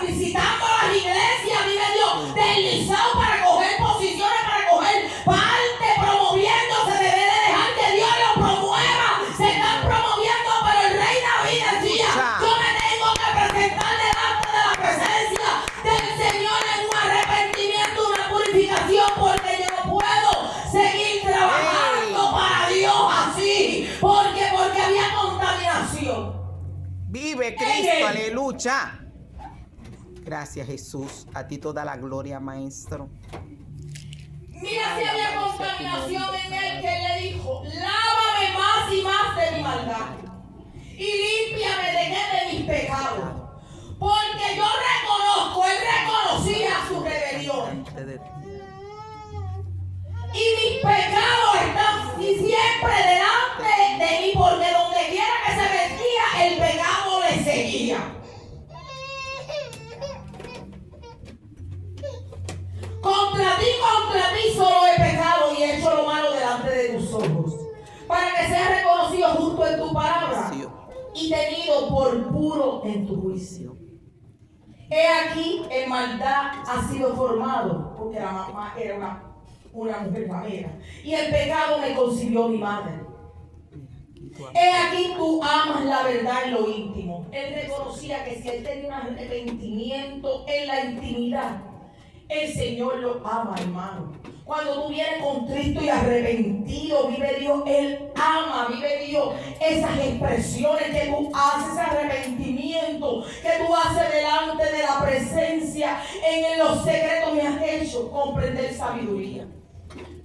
visitando las iglesias, vive Dios, deslizados para coger posiciones, para coger parte, promoviéndose. Debe de dejar que Dios los promueva. Se están promoviendo, pero el rey David decía, yo me tengo que presentar delante de la presencia del Señor en un arrepentimiento, una purificación, porque yo no puedo seguir trabajando para Dios así, porque había contaminación. vive Cristo, aleluya. Gracias, Jesús. A ti toda la gloria, Maestro. Mira si había contaminación en él, que él le dijo, lávame más y más de mi maldad y límpiame de qué, de mis pecados, porque yo reconozco, él reconocía su rebelión y mis pecados están siempre delante de mí, porque donde quiera que se metía el pecado le seguía. Contra ti solo he pecado y he hecho lo malo delante de tus ojos, para que seas reconocido justo en tu palabra y tenido por puro en tu juicio. He aquí, en maldad ha sido formado, porque la mamá era una mujer ramera, y el pecado me concibió mi madre. He aquí, tú amas la verdad en lo íntimo, Él reconocía que si él tenía un arrepentimiento en la intimidad, el Señor lo ama, hermano. Cuando tú vienes contrito y arrepentido, vive Dios, Él ama, vive Dios esas expresiones que tú haces, ese arrepentimiento que tú haces delante de la presencia. En los secretos me has hecho comprender sabiduría.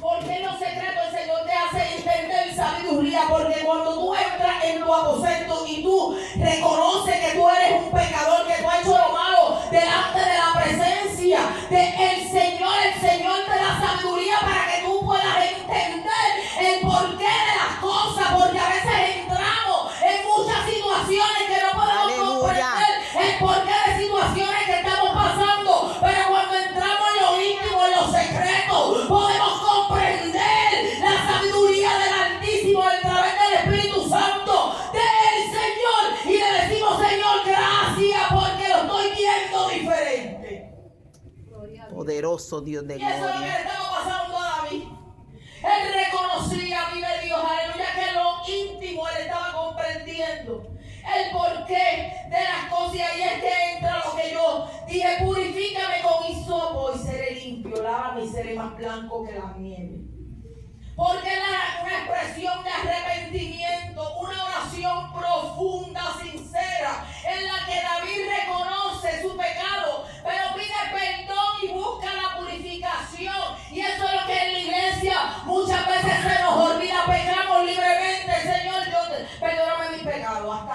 Porque en los secretos el Señor te hace entender sabiduría. Porque cuando tú entras en tu aposento y tú reconoces que tú eres un pecador, que tú has hecho lo malo delante de la presencia del Señor, el Señor te da sabiduría para que tú puedas entender el porqué de las cosas. Porque a veces entramos en muchas situaciones que no podemos comprender el porqué de situaciones que estamos pasando. Pero cuando entramos en lo íntimo, en lo secreto, podemos comprender la sabiduría del Altísimo a través del Espíritu Santo del Señor. Y le decimos, Señor, gracias porque lo estoy viendo diferente. Gloria a Dios. Poderoso Dios de Y eso es lo que le gloria. estaba pasando a David. Él reconocía, vive Dios, aleluya, que en lo íntimo él estaba comprendiendo el porqué de las cosas. Y ahí es que entra lo que yo dije: purifícame con hisopo y seré limpio, lávame y seré más blanco que la nieve. Porque es una expresión de arrepentimiento, una oración profunda, sincera, en la que David reconoce su pecado, pero pide perdón y busca la purificación. Y eso es lo que en la iglesia muchas veces se nos olvida. Pecamos libremente. Señor, perdóname mis pecados.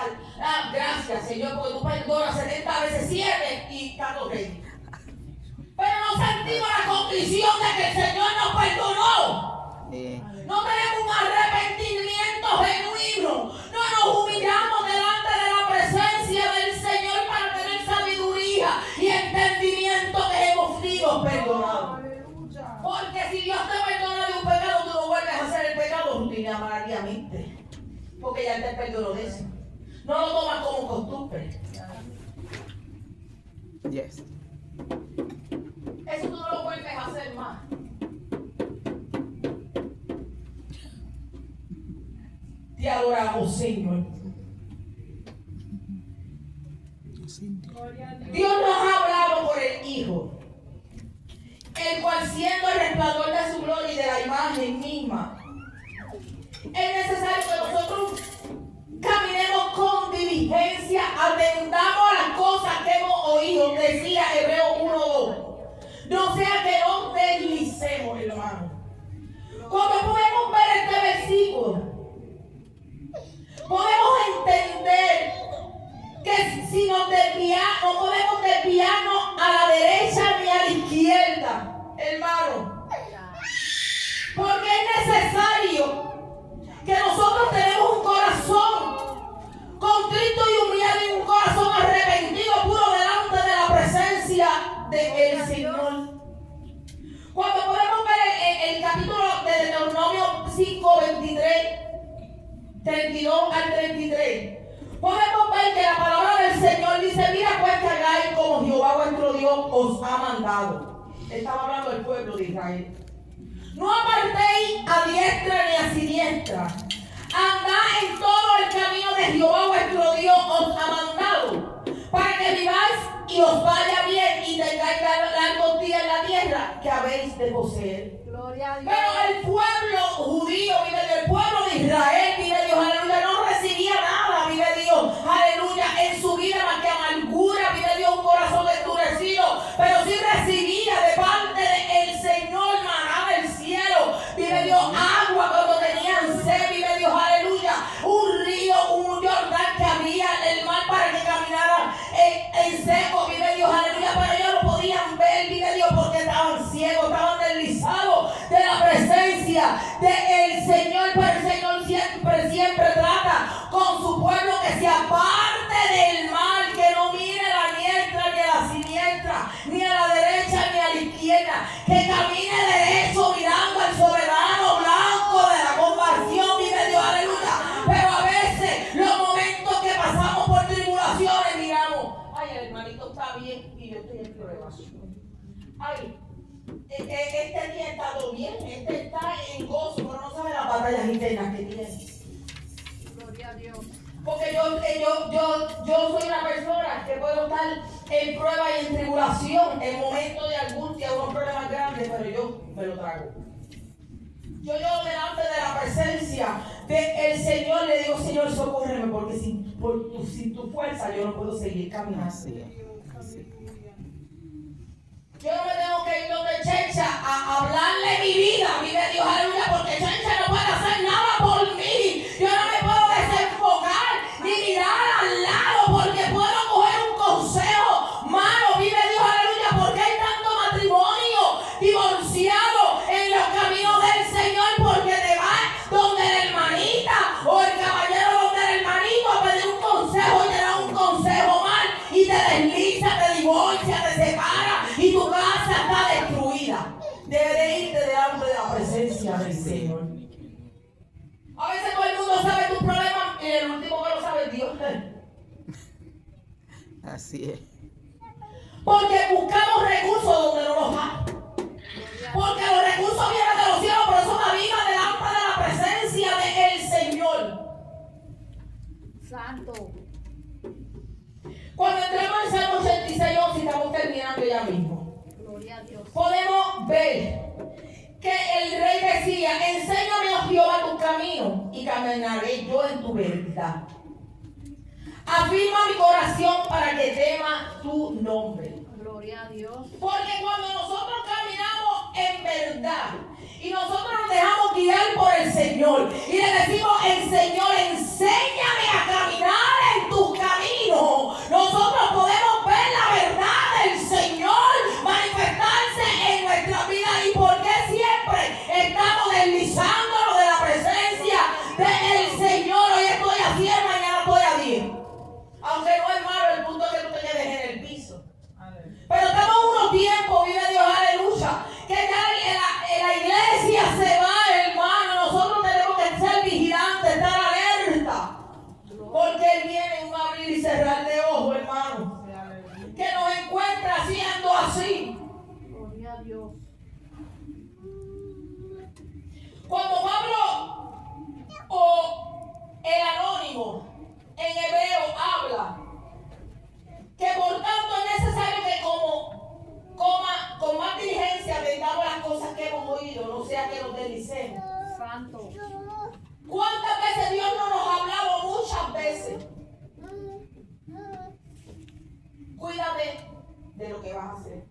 Gracias, Señor, porque tú perdonas 70 veces 7 y está ok. Pero no sentimos la condición de que el Señor nos perdonó. No tenemos un arrepentimiento genuino. No nos humillamos delante de la presencia del Señor para tener sabiduría y entendimiento que hemos sido perdonados. Aleluya. Porque si Dios te perdona de un pecado, tú no vuelves a hacer el pecado rutinariamente. Porque ya te perdonó de eso. No lo tomas como costumbre. Yes. Eso tú no lo vuelves a hacer más. Te adoramos, Señor. Gloria a Dios. Dios nos ha hablado por el Hijo, el cual siendo el resplandor de su gloria y de la imagen misma, es necesario que nosotros caminemos con diligencia, atendamos a las cosas que hemos oído, decía Hebreos 1:2. No sea que nos deslicemos, hermano. Cuando podemos ver este versículo, podemos entender que si nos desviamos, no podemos desviarnos a la derecha ni a la izquierda, hermano. Porque es necesario que nosotros tenemos un corazón contrito y humillado y un corazón arrepentido, puro delante de la presencia del Señor. Cuando podemos ver el capítulo de Deuteronomio 5:23, 32 al 33, podemos ver que la palabra del Señor dice: mira pues que hagáis como Jehová vuestro Dios os ha mandado. Estaba hablando del pueblo de Israel. No apartéis a diestra ni a siniestra. Andad en todo el camino de Jehová vuestro Dios os ha mandado, para que viváis y os vaya bien y tengáis largos días en la tierra que habéis de poseer. Gloria a Dios. Pero el pueblo judío, vive Dios, el pueblo de Israel, vive Dios, aleluya, no recibía nada, vive Dios, aleluya, en su vida más que amargura, vive Dios, un corazón endurecido, pero sí recibía de parte del Señor maná del cielo, vive Dios, agua cuando tenían sed, vive Dios, aleluya, un río, un Jordán que había en el mar para que caminaran en seco, vive Dios, aleluya, pero ellos no podían ver, vive Dios, porque estaban ciegos, estaban deslizados de la presencia del Señor. Pero el Señor siempre trata con su pueblo que se aparte del mal, que no mire a la diestra ni a la siniestra, ni a la derecha ni a la izquierda, que camine derecho mirando al soberano blanco de la compasión, vive Dios, aleluya. Pero a veces los momentos que pasamos por tribulaciones miramos: ay, el hermanito está bien y yo estoy en pruebas. Ay, este día está todo bien, este está en gozo, pero no sabe las batallas internas que tiene. Gloria a Dios. Porque yo soy una persona que puedo estar en prueba y en tribulación, en momentos de angustia, unos problemas grandes, pero yo me lo trago. Yo llego delante de la presencia del Señor, le digo, Señor, socórreme, porque sin tu fuerza yo no puedo seguir caminando. Así es. Así es. Yo no me tengo que ir donde Chencha a hablarle mi vida, vive Dios, aleluya, porque Chencha no puede hacer nada por mí. Yo no me puedo desenfocar ni mirar al lado, porque puedo coger un consejo. Mano, vive Dios, aleluya, porque hay tanto matrimonio divorciado en los caminos del Señor, porque te vas donde la hermanita o el caballero donde el hermanito a pedir un consejo y te da un consejo mal y te desliza, te divorcia, te separa y tu casa está destruida. Debe de irte delante de la presencia del Señor. A veces todo el mundo sabe tus problemas y el último que lo sabe es Dios. Así es. Porque buscamos recursos donde no los hay. Porque los recursos vienen de los cielos, por eso camina delante de la presencia del Señor. Santo. Cuando entramos en Salmo 86, y estamos terminando ya mismo, Gloria a Dios. podemos ver que el rey decía, enséñame, oh Jehová, tu camino y caminaré yo en tu verdad. Afirma mi corazón para que tema tu nombre. Gloria a Dios. Porque cuando nosotros caminamos en verdad y nosotros nos dejamos guiar por el Señor y le decimos, el Señor, enséñame a caminar en tus caminos, nosotros podemos ver la verdad del Señor manifestarse en nuestra vida. ¿Y por qué siempre estamos deslizándonos de la presencia del Señor? Hoy estoy a 100, mañana estoy a 10. Aunque no es malo, el punto es que tú te quedes en el piso. Pero estamos en unos tiempos, vive Dios, aleluya, que ya la iglesia se va, hermano. Nosotros tenemos que ser vigilantes, estar alerta. Porque Él viene en un abrir y cerrar de ojos, hermano. Que nos encuentra siendo así. Gloria a Dios. Cuando Pablo o el anónimo en hebreo habla que por tanto es necesario que con más diligencia atendamos las cosas que hemos oído, no sea que nos deslicemos. Santo. ¿Cuántas veces Dios no nos ha hablado? Muchas veces. Cuídate de lo que vas a hacer.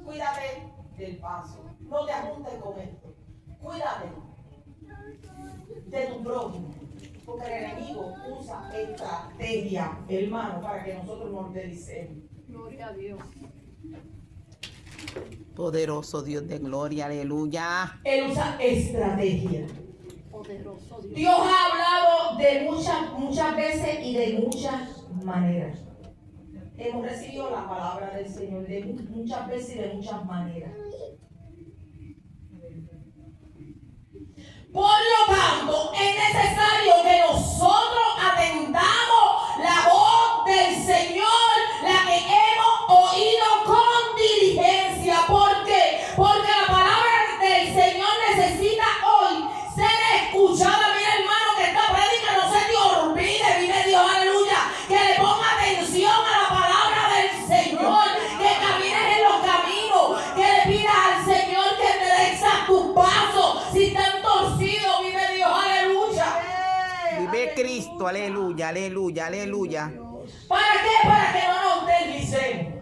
Cuídate del paso. No te ajustes con esto. Cuídate de tu prójimo. Porque el enemigo usa estrategia, hermano, para que nosotros nos deslicemos. Gloria a Dios. Poderoso Dios de gloria, aleluya. Él usa estrategia. Poderoso Dios. Dios ha hablado de muchas veces y de muchas maneras. Hemos recibido la palabra del Señor de muchas veces y de muchas maneras. Por lo tanto, es necesario que nosotros atendamos la voz del Señor, la que hemos oído con diligencia. ¿Por qué? Porque la palabra del Señor necesita hoy ser escuchada. Mira, hermano, que esta prédica no se te olvide, vive Dios, aleluya. Que le ponga atención a la palabra del Señor, que camines en los caminos, que le pidas al Señor que endereza tus pasos. Si están torcidos, vive Dios, aleluya. Vive Cristo, aleluya, aleluya, aleluya. ¿Para qué? Para que no nos deslicemos.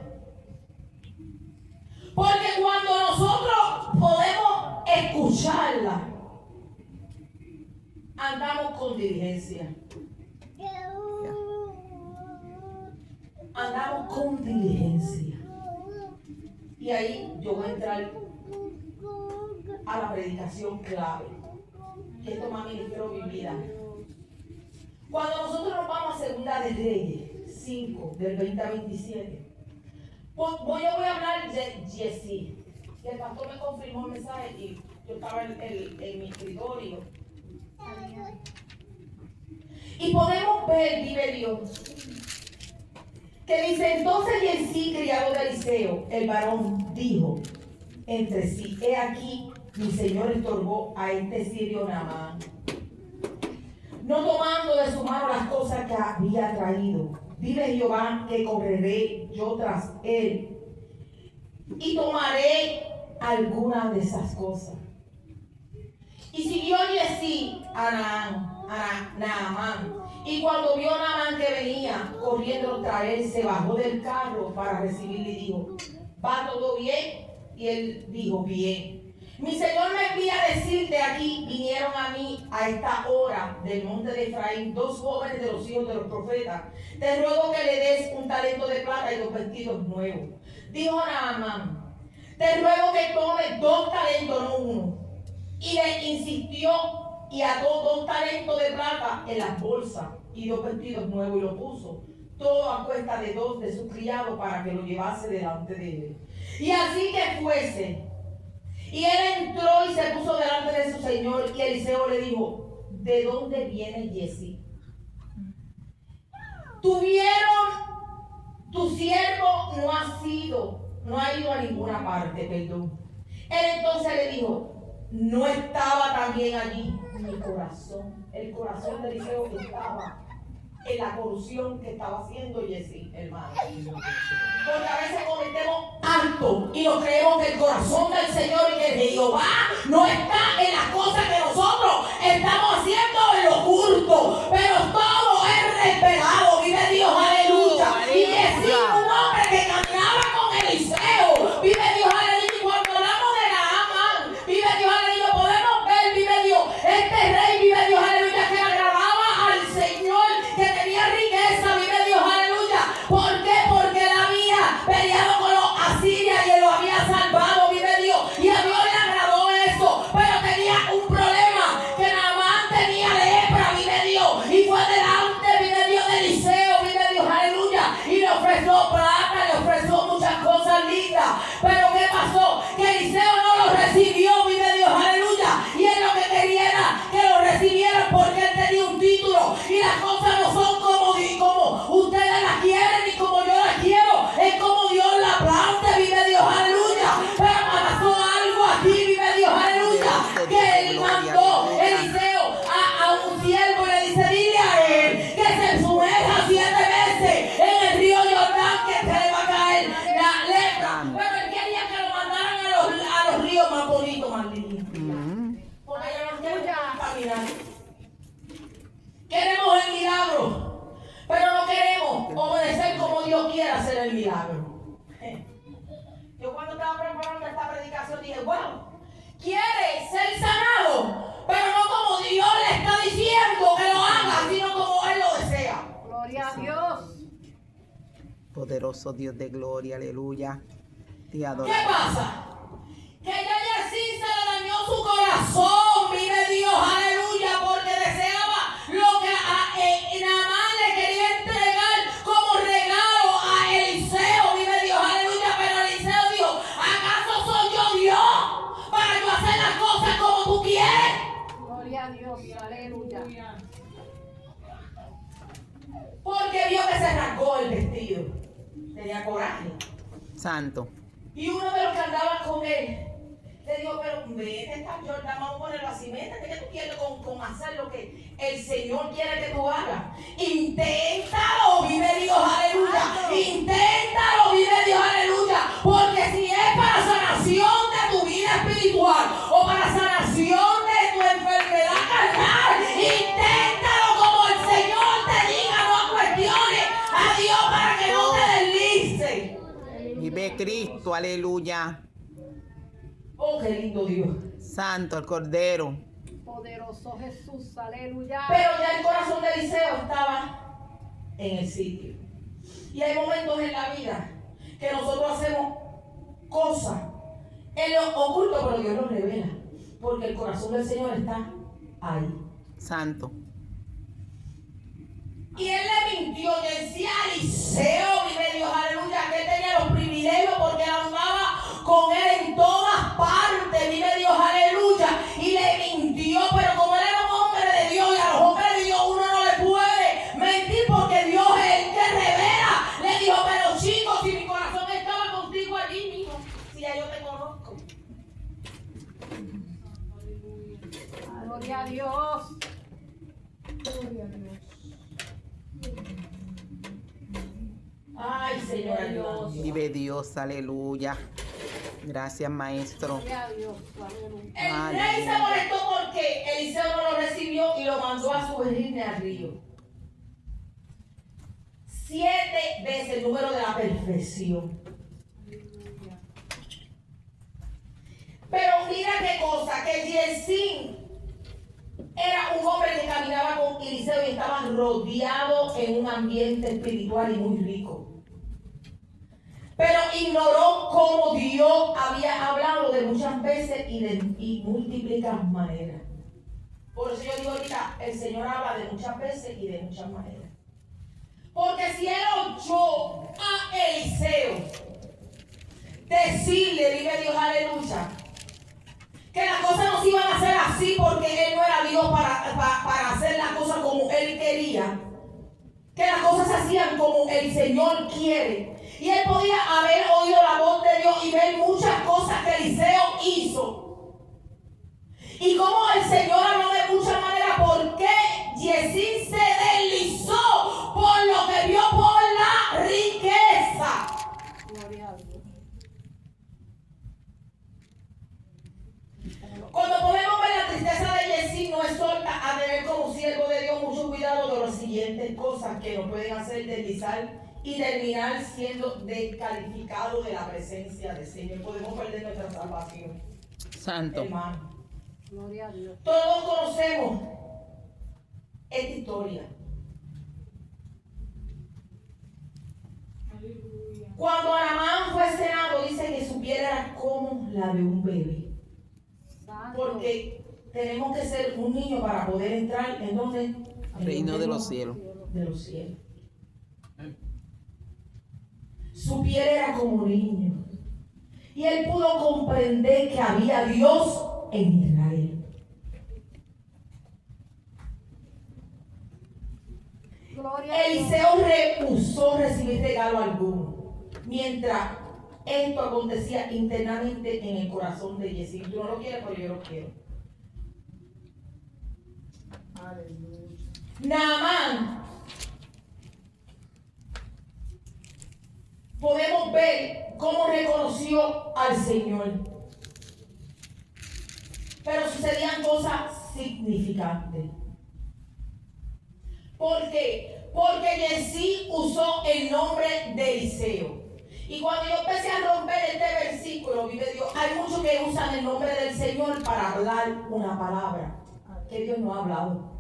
Porque cuando nosotros podemos escucharla, andamos con diligencia. Andamos con diligencia. Y ahí yo voy a entrar a la predicación clave. Y esto me ministró mi vida. Cuando nosotros nos vamos a Segunda de Reyes 5, del 20 a 27, yo voy a hablar de Jessy. El pastor me confirmó el mensaje y yo estaba en mi escritorio. Y podemos ver, vive Dios, que dice, entonces Jessy, criado de Eliseo, el varón, dijo entre sí, he aquí, mi señor estorbó a este sirio Naamán. no tomando de su mano las cosas que había traído. Vive Jehová que correré yo tras él y tomaré algunas de esas cosas. Y siguió Giezi a Naamán. Y cuando vio a Naamán que venía corriendo tras él, se bajó del carro para recibirle y dijo: ¿va todo bien? Y él dijo: bien. Mi señor me envía a decirte: aquí vinieron a mí a esta hora del monte de Efraín 2 jóvenes de los hijos de los profetas. Te ruego que le des un talento de plata y 2 vestidos nuevos. Dijo Naamán: te ruego que tomes 2 talentos, no 1. Y le insistió y ató 2 talentos de plata en las bolsas y 2 vestidos nuevos y lo puso todo a cuesta de 2 de sus criados para que lo llevase delante de él. Y así que fuese. Y él entró y se puso delante de su señor, y Eliseo le dijo: ¿de dónde viene Giezi? Tu siervo no ha ido a ninguna parte, perdón. Él entonces le dijo: no estaba también allí mi corazón. El corazón de Eliseo estaba en la corrupción que estaba haciendo Giezi, hermano. Porque a veces cometemos actos y nos creemos que el corazón del Señor y que de Jehová no está en las cosas que nosotros estamos haciendo en lo oculto, pero todo es revelado. Vive Dios, aleluya. Y Giezi, un hombre que caminaba con Eliseo, vive Dios, aleluya. Y cuando hablamos de Naamán, vive Dios, aleluya, podemos ver, vive Dios, este rey, vive Dios, aleluya, que agradaba al Señor, que tenía riqueza, vive Dios, aleluya. ¿Por qué? Porque él había peleado con los asirios y él lo había salvado, vive Dios. Y a Dios le agradó eso, pero tenía un problema, que Naamán tenía lepra, vive Dios. Y fue delante, vive Dios, de Eliseo, vive Dios, aleluya. Y le ofreció plata, le ofreció muchas cosas lindas. Pero ¿qué pasó? Que Eliseo no lo recibió, vive Dios, aleluya. Y él lo que quería era que lo recibieran porque él tenía un título. Y las cosas no son como ustedes las quieren ni como yo las quiero. Es como Dios la planta, vive Dios, aleluya. Pero pasó algo aquí, vive Dios, aleluya. Que él mandó Eliseo a un siervo y le dice: dile a él que se sumerja 7 veces en el río Jordán, que se le va a caer la lepra. Pero él quería que lo mandaran a los ríos más bonitos, más lindos. Porque ellos no quieren caminar. Queremos el milagro, pero no queremos obedecer como Dios quiere hacer el milagro. Yo cuando estaba preparando esta predicación dije: wow, quiere ser sanado, pero no como Dios le está diciendo que lo haga, sino como Él lo desea. Gloria a Dios. Poderoso Dios de gloria, aleluya. Te ¿Qué adoramos. pasa? Que ya Giezi se le dañó su corazón, vive Dios, aleluya, porque deseaba lo que Naamán le quería entregar como regalo a Eliseo, vive Dios, aleluya. Pero Eliseo dijo: ¿acaso soy yo Dios para yo hacer las cosas como tú quieres? Gloria a Dios. Aleluya. Porque vio que se rasgó el vestido. Tenía coraje. Santo. Y uno de los que andaba con él le dijo: pero vete esta Jordán, vamos a ponerlo así, métete, que tú quieres con hacer lo que el Señor quiere que tú hagas. Inténtalo, vive Dios, aleluya. Inténtalo, vive Dios, aleluya. Porque si es para sanación de tu vida espiritual o para sanación de tu enfermedad carnal, inténtalo como el Señor te diga, no cuestiones a Dios para que no te deslices. Vive Cristo, aleluya. Oh, qué lindo Dios. Santo el Cordero. Poderoso Jesús. Aleluya. Pero ya el corazón de Eliseo estaba en el sitio. Y hay momentos en la vida que nosotros hacemos cosas en lo oculto, pero Dios nos revela. Porque el corazón del Señor está ahí. Santo. Y él le mintió, decía a Eliseo, vive Dios, aleluya, que él tenía los privilegios porque él andaba con él en todas partes, vive Dios, aleluya. Y le mintió, pero como él era un hombre de Dios y a los hombres de Dios uno no le puede mentir porque Dios es el que revela. Le dijo: pero chicos, si mi corazón estaba contigo allí, mijo, si ya yo te conozco. Gloria a Dios. Ay, Señor Dios. Vive Dios, aleluya. Gracias, maestro. Gloria a Dios. Aleluya. El rey se molestó porque Eliseo no lo recibió y lo mandó a sumergirme al río. 7 veces el número de la perfección. Pero mira qué cosa, que Giesín era un hombre que caminaba con Eliseo y estaba rodeado en un ambiente espiritual y muy rico. Pero ignoró cómo Dios había hablado de muchas veces y múltiples maneras. Por eso yo digo ahorita, el Señor habla de muchas veces y de muchas maneras. Porque si él oyó a Eliseo decirle, vive Dios, aleluya, que las cosas no se iban a hacer así porque él no era Dios para hacer las cosas como él quería, que las cosas se hacían como el Señor quiere. Y él podía haber oído la voz de Dios y ver muchas cosas que Eliseo hizo. Y como el Señor habló de muchas maneras, ¿por qué Giesín se deslizó por lo que vio por la riqueza? Gloria a Dios. Cuando podemos ver la tristeza de Giesín, nos exhorta a tener como siervo de Dios mucho cuidado de las siguientes cosas que nos pueden hacer deslizar y terminar siendo descalificados de la presencia del Señor. Podemos perder nuestra salvación. Santo. Hermano, Gloria a Dios. todos conocemos esta historia. Cuando Naamán fue senado, dice que su piel era como la de un bebé. Santo. Porque tenemos que ser un niño para poder entrar en donde Reino de los cielos. de los cielos. Su piel era como un niño. Y él pudo comprender que había Dios en Israel. Gloria a Dios. Eliseo rehusó recibir regalo alguno, mientras esto acontecía internamente en el corazón de Giesín. Tú no lo quieres, pero yo lo quiero. Naamán, podemos ver cómo reconoció al Señor. Pero sucedían cosas significantes. ¿Por qué? Porque Giesín usó el nombre de Eliseo. Y cuando yo empecé a romper este versículo, vive Dios, hay muchos que usan el nombre del Señor para hablar una palabra que Dios no ha hablado.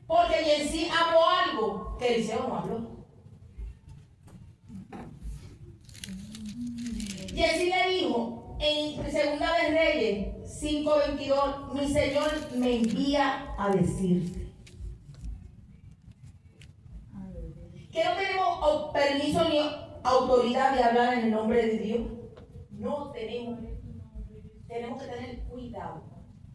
Porque Giesín habló algo que Eliseo no habló. Giesín le dijo en 2 de Reyes 5:22, mi Señor me envía a decirte que no tenemos permiso ni autoridad de hablar en el nombre de Dios. No tenemos. Tenemos que tener cuidado.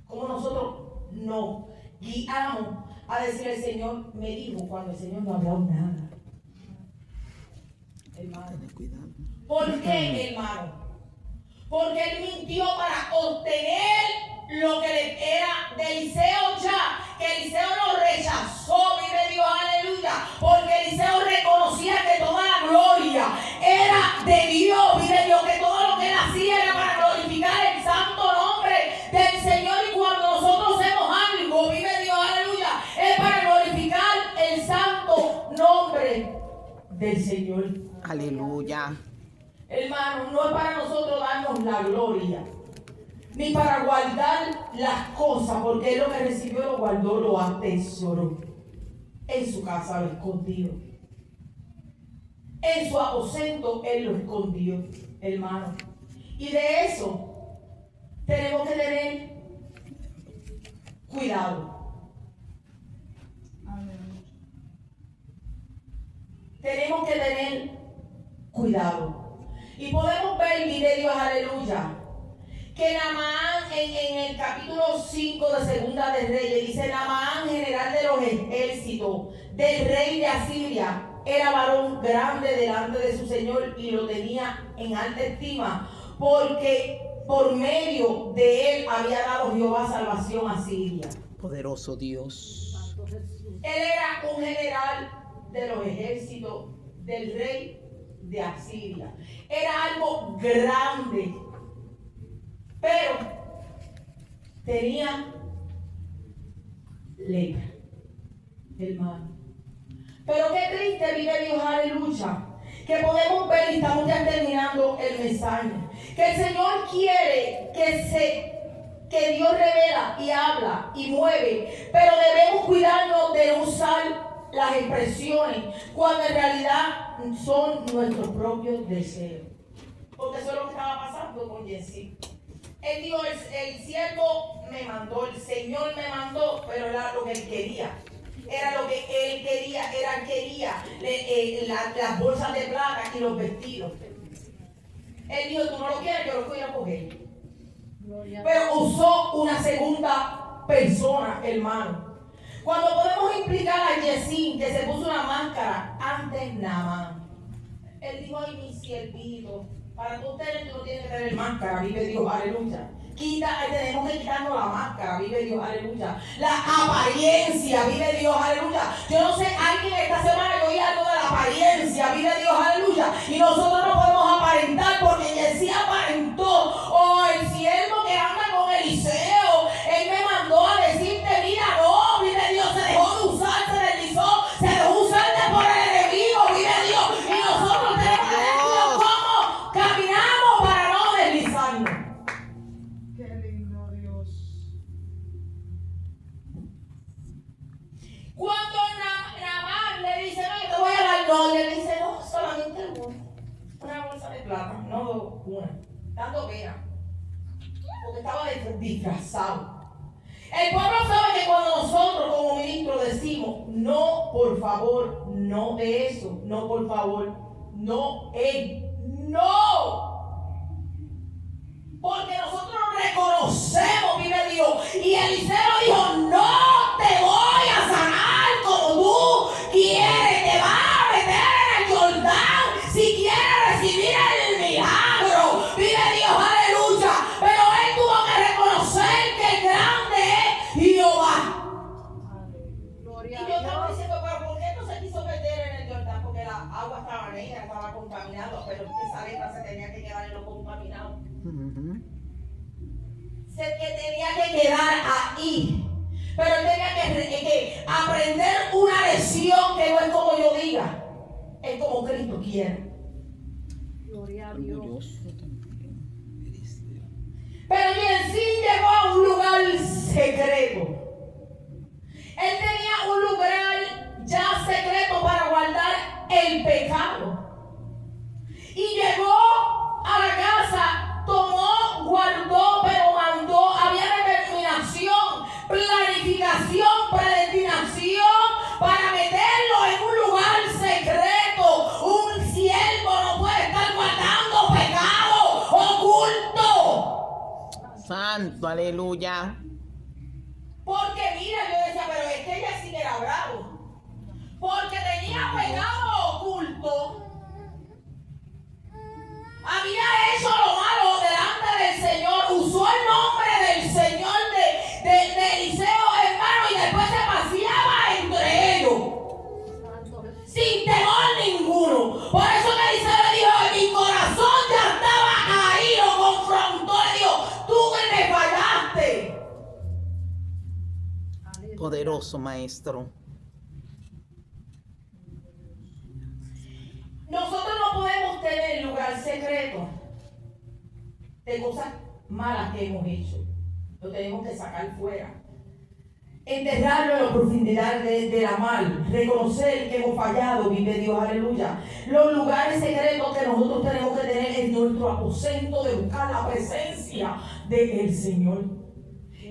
Como nosotros nos guiamos a decir el Señor me dijo cuando el Señor no ha hablado nada. Hermano. Ten cuidado. ¿Por qué, hermano? Porque él mintió para obtener lo que le era de Eliseo ya. Que Eliseo lo rechazó, vive Dios, aleluya. Porque Eliseo reconocía que toda la gloria era de Dios, vive Dios. Que todo lo que él hacía era para glorificar el santo nombre del Señor. Y cuando nosotros hacemos algo, vive Dios, aleluya, es para glorificar el santo nombre del Señor. Aleluya. Hermano, no es para nosotros darnos la gloria, ni para guardar las cosas, porque él lo que recibió lo guardó, lo atesoró. En su casa lo escondió. En su aposento él lo escondió, hermano. Y de eso tenemos que tener cuidado. Tenemos que tener cuidado. Y podemos ver, mire Dios, aleluya, que Naamán en el capítulo 5 de Segunda de Reyes dice: Naamán, general de los ejércitos del rey de Asiria, era varón grande delante de su señor y lo tenía en alta estima, porque por medio de él había dado Jehová salvación a Siria. Poderoso Dios. Jesús. Él era un general de los ejércitos del rey de Asiria. Era algo grande, pero tenía lepra, hermano. Pero qué triste vive Dios, aleluya, que podemos ver, y estamos ya terminando el mensaje, que el Señor quiere que Dios revela y habla y mueve, pero debemos cuidarnos de usar las expresiones cuando en realidad son nuestros propios deseos. Porque eso es lo que estaba pasando con Jessy. Él dijo, el siervo me mandó, el Señor me mandó, pero era lo que él quería. Era lo que él quería, las bolsas de plata y los vestidos. Él dijo, tú no lo quieres, yo lo voy a coger. Pero usó una segunda persona, hermano. Cuando podemos implicar a Yesín, que se puso una máscara ante Naamán. Él dijo, ay, mi siervito, para tú ustedes tú no tienes que tener máscara, vive Dios, aleluya. Tenemos que quitarnos la máscara, vive Dios, aleluya. La apariencia, vive Dios, aleluya. Yo no sé, alguien esta semana yo oí algo de la apariencia, vive Dios, aleluya. Y nosotros no podemos aparentar porque Yesí aparentó. Oh, el siervo que anda con Eliseo, él me mandó a decirte, mira, no, vive Dios, se dejó de usar, se deslizó, se dejó usar por el enemigo, vive Dios. Y nosotros tenemos que tener cuidado cómo caminamos para no deslizarnos. Cuando Naamán le dice, no, yo te voy a dar dos, le dice, no, solamente una bolsa de plata, no una, dando pena, porque estaba disfrazado. El pueblo sabe que cuando nosotros como ministros decimos, no, por favor, no de eso, no, por favor, no, no. Porque nosotros reconocemos, vive Dios. Y Eliseo dijo, no te voy a sanar como tú quieres. Te vas a meter en el Jordán si quieres recibir el milagro. Vive Dios, aleluya. Pero él tuvo que reconocer que el grande es Jehová. Gloria Y a yo estaba Dios. diciendo, pero ¿por qué no se quiso meter en el Jordán? Porque la agua estaba negra, estaba contaminada, pero esa letra se tenía que quedar en lo contaminado. Que tenía que quedar ahí, pero él tenía que aprender una lección que no es como yo diga, es como Cristo quiere. Gloria a Dios. Pero Yesín llegó a un lugar secreto. Él tenía un lugar ya secreto para guardar el pecado. Y llegó a la casa, tomó, guardó, pero mandó. Había determinación, planificación, predestinación para meterlo en un lugar secreto. Un siervo no puede estar guardando pecado oculto. Santo, aleluya. Porque mira, yo decía, pero es que ella sí era bravo. Porque tenía pecado oculto. Había hecho lo malo delante del Señor, usó el nombre del Señor de Eliseo, hermano, y después se paseaba entre ellos, sin temor ninguno. Por eso que Eliseo le dijo, mi corazón ya estaba ahí, lo confrontó, le dijo, tú me fallaste. Poderoso maestro. Nosotros no podemos tener lugar secreto de cosas malas que hemos hecho. Lo tenemos que sacar fuera. Enterrarlo en la profundidad de la mal. Reconocer que hemos fallado, vive Dios, aleluya. Los lugares secretos que nosotros tenemos que tener en nuestro aposento de buscar la presencia del Señor.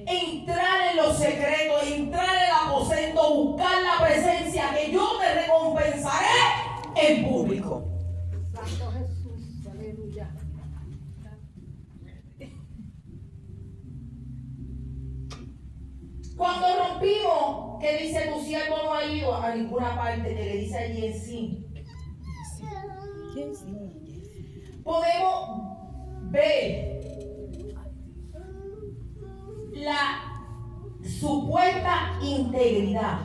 Entrar en los secretos, entrar en el aposento, buscar la presencia, que yo te recompensaré en público. Santo Jesús, aleluya. Cuando rompimos, que dice tu siervo no ha ido a ninguna parte, que le dice allí en sí, podemos ver la supuesta integridad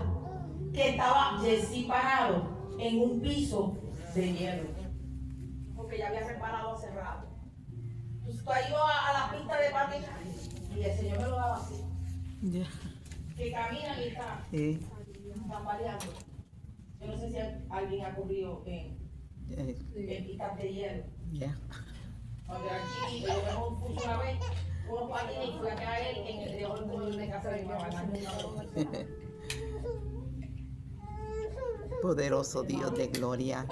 que estaba Jessy parado en un piso de hielo, porque ya había reparado hace rato. Entonces tú has ido a la pista de patinaje y el Señor me lo daba así, Ya. que caminan y Sí. están variando. Yo no sé si alguien ha corrido en pistas de hielo. Ya. Cuando era chiquito, yo me puse una vez unos patines y fui a caer en el dedo del cuello de casa de mi mamá. Poderoso Dios de gloria.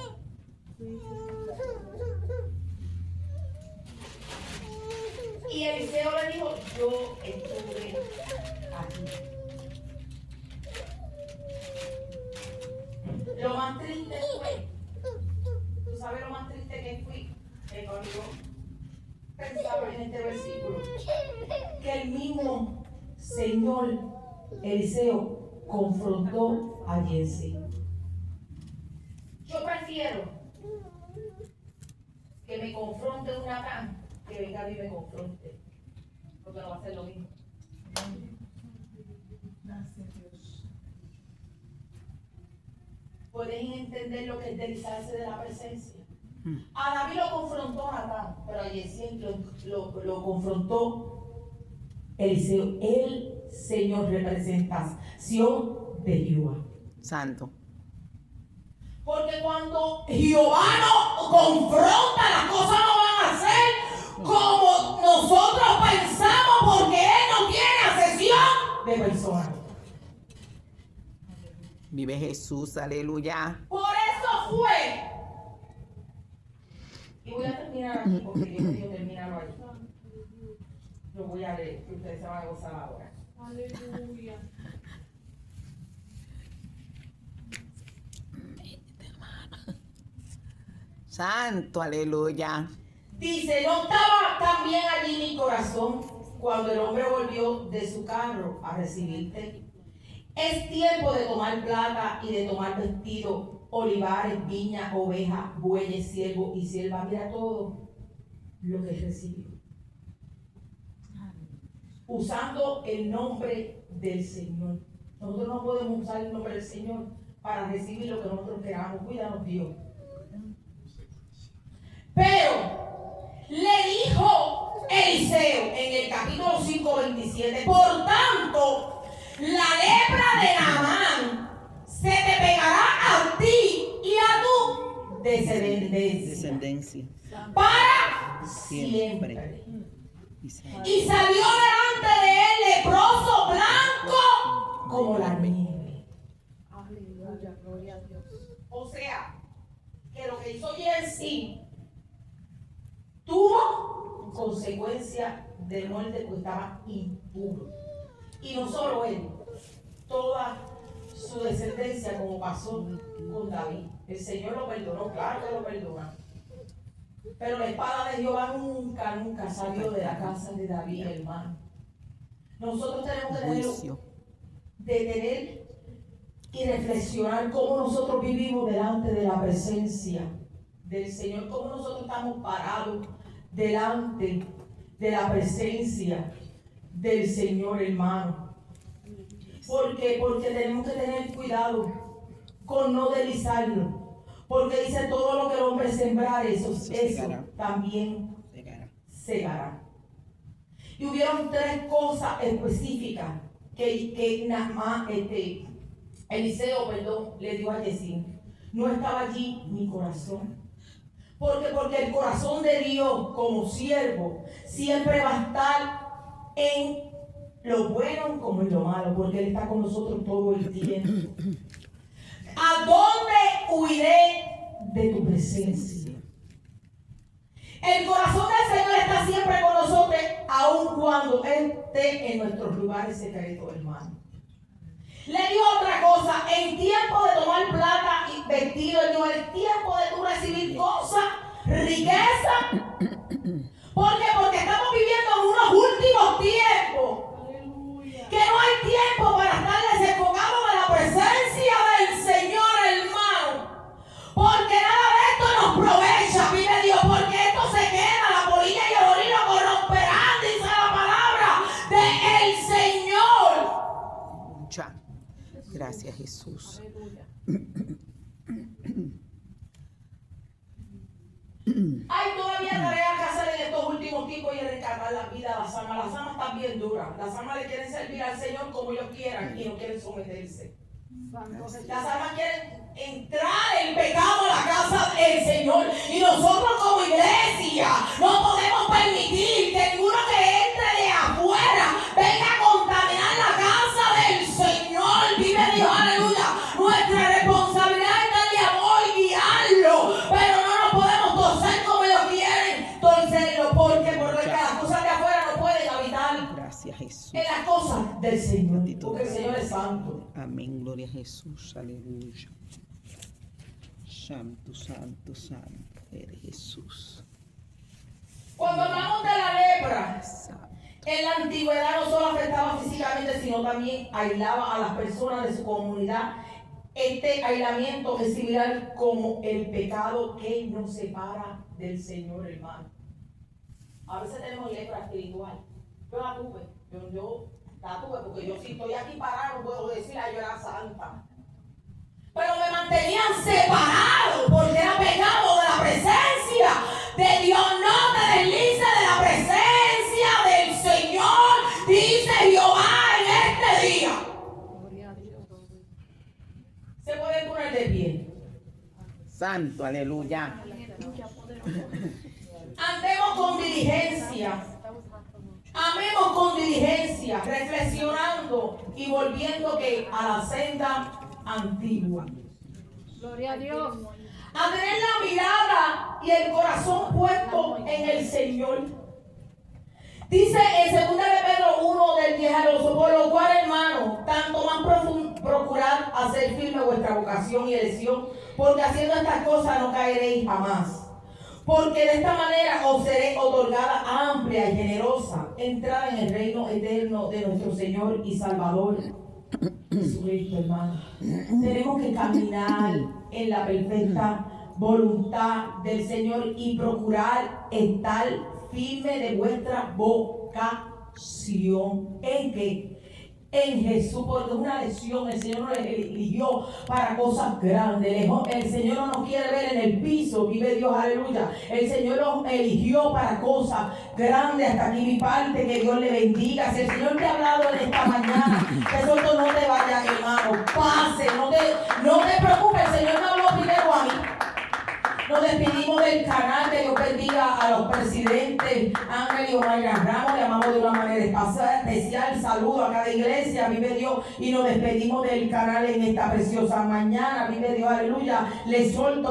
Y Eliseo le dijo, yo estuve aquí. Lo más triste fue, tú sabes lo más triste que fui, cuando yo pensaba en este versículo, que el mismo Señor Eliseo confrontó a Jessy. Yo prefiero que me confronte un Natán que venga y me confronte, porque no va a ser lo mismo. Gracias, Dios. Pueden entender lo que es deslizarse de la presencia. A David lo confrontó Natán, pero a Jessy lo confrontó Eliseo, el Señor, representación de Jehová. Santo. Porque cuando Jehová nos confronta, las cosas no van a ser como nosotros pensamos, porque Él no tiene asesión de personas. Vive Jesús, aleluya. Por eso fue. Y voy a terminar aquí, porque Dios me dijo terminarlo ahí. Lo voy a leer, que ustedes se van a gozar ahora. Aleluya. Santo, aleluya. Dice, no estaba también allí mi corazón cuando el hombre volvió de su carro a recibirte. Es tiempo de tomar plata y de tomar vestido, olivares, viñas, ovejas, bueyes, siervos y siervas. Mira todo lo que recibió. Usando el nombre del Señor. Nosotros no podemos usar el nombre del Señor para recibir lo que nosotros queramos. Cuídanos, Dios. Pero le dijo Eliseo en el capítulo 5:27, por tanto, la lepra de Naamán se te pegará a ti y a tu descendencia para siempre. Y salió delante de él leproso blanco como la nieve. Aleluya, gloria a Dios. O sea, que lo que hizo Jessy tuvo consecuencia de muerte, porque estaba impuro. Y no solo él, toda su descendencia, como pasó con David. El Señor lo perdonó, claro que lo perdona. Pero la espada de Jehová nunca salió de la casa de David, hermano. Nosotros tenemos que detener y reflexionar cómo nosotros vivimos delante de la presencia del Señor, cómo nosotros estamos parados delante de la presencia del Señor, hermano. Porque tenemos que tener cuidado con no deslizarnos. Porque dice, todo lo que el hombre sembrar, eso también segará. Y hubieron tres cosas específicas que Eliseo, le dio a Jessy. No estaba allí mi corazón. Porque el corazón de Dios como siervo siempre va a estar en lo bueno como en lo malo, porque Él está con nosotros todo el tiempo. ¿A dónde huiré de tu presencia? El corazón del Señor está siempre con nosotros, aun cuando Él esté en nuestros lugares secretos, hermano. Le digo otra cosa, en tiempo de tomar plata y vestido, no el tiempo de tú recibir cosas, riqueza. ¿Por qué? Porque estamos viviendo en unos últimos tiempos. Que no hay tiempo para estar desenfocados de la presencia del Señor, hermano. Porque nada de esto nos aprovecha, vive Dios, porque esto se queda, la polilla y el orín lo corromperán, dice la palabra del Señor. Gracias, Jesús. Aleluya. Hay todavía tareas que hacer en estos últimos tiempos y es rescatar la vida de las almas. Las almas están bien duras. Las almas le quieren servir al Señor como ellos quieran y no quieren someterse. Santo Jesús. Las almas quieren entrar en pecado a la casa del Señor. Y nosotros como iglesia no podemos permitir que ninguno que entre de afuera venga a contaminar la casa del Señor. Vive Dios, aleluya. Nuestra responsabilidad es darle amor y guiarlo. Pero no nos podemos torcer como ellos quieren torcerlo. Porque las cosas de afuera no pueden habitar Gracias, Jesús. en las cosas del Señor. Porque el Señor es santo. Amén, gloria a Jesús, aleluya. Santo, santo, santo, eres Jesús. Cuando hablamos de la lepra, Santo. en la antigüedad no solo afectaba físicamente, sino también aislaba a las personas de su comunidad. Este aislamiento es similar como el pecado que nos separa del Señor, hermano. A veces tenemos lepra espiritual. Yo la tuve, yo la tuve porque yo si estoy aquí parado no puedo decir yo era santa. Pero me mantenían separado porque era pecado de la presencia de Dios. No te deslices de la presencia del Señor, dice Jehová en este día. Gloria a Dios. Se pueden poner de pie. Santo, aleluya. Aleluya, poderoso. Andemos con diligencia. Amemos con diligencia, reflexionando y volviendo a la senda antigua. Gloria a Dios. A tener la mirada y el corazón puesto en el Señor. Dice en 2 de Pedro 1 del 10 al 11, por lo cual, hermanos, tanto más procurad hacer firme vuestra vocación y elección, porque haciendo estas cosas no caeréis jamás. Porque de esta manera os seré otorgada amplia y generosa entrada en el reino eterno de nuestro Señor y Salvador Jesucristo, hermano. Tenemos que caminar en la perfecta voluntad del Señor y procurar estar firme de vuestra vocación. ¿En qué? En Jesús, porque es una elección. El Señor nos eligió para cosas grandes. El Señor no nos quiere ver en el piso. Vive Dios, aleluya. El Señor nos eligió para cosas grandes. Hasta aquí mi parte, que Dios le bendiga. Si el Señor te ha hablado en esta mañana, que eso no te vaya, hermano. Pase, no te preocupes. El Señor me habló primero a mí. Nos despedimos del canal. Que Dios bendiga a los presidentes Ángel y Omayra Ramos. Le amamos de una manera especial. Saludo a cada iglesia. Vive Dios. Y nos despedimos del canal en esta preciosa mañana. Vive Dios, aleluya. Les suelto.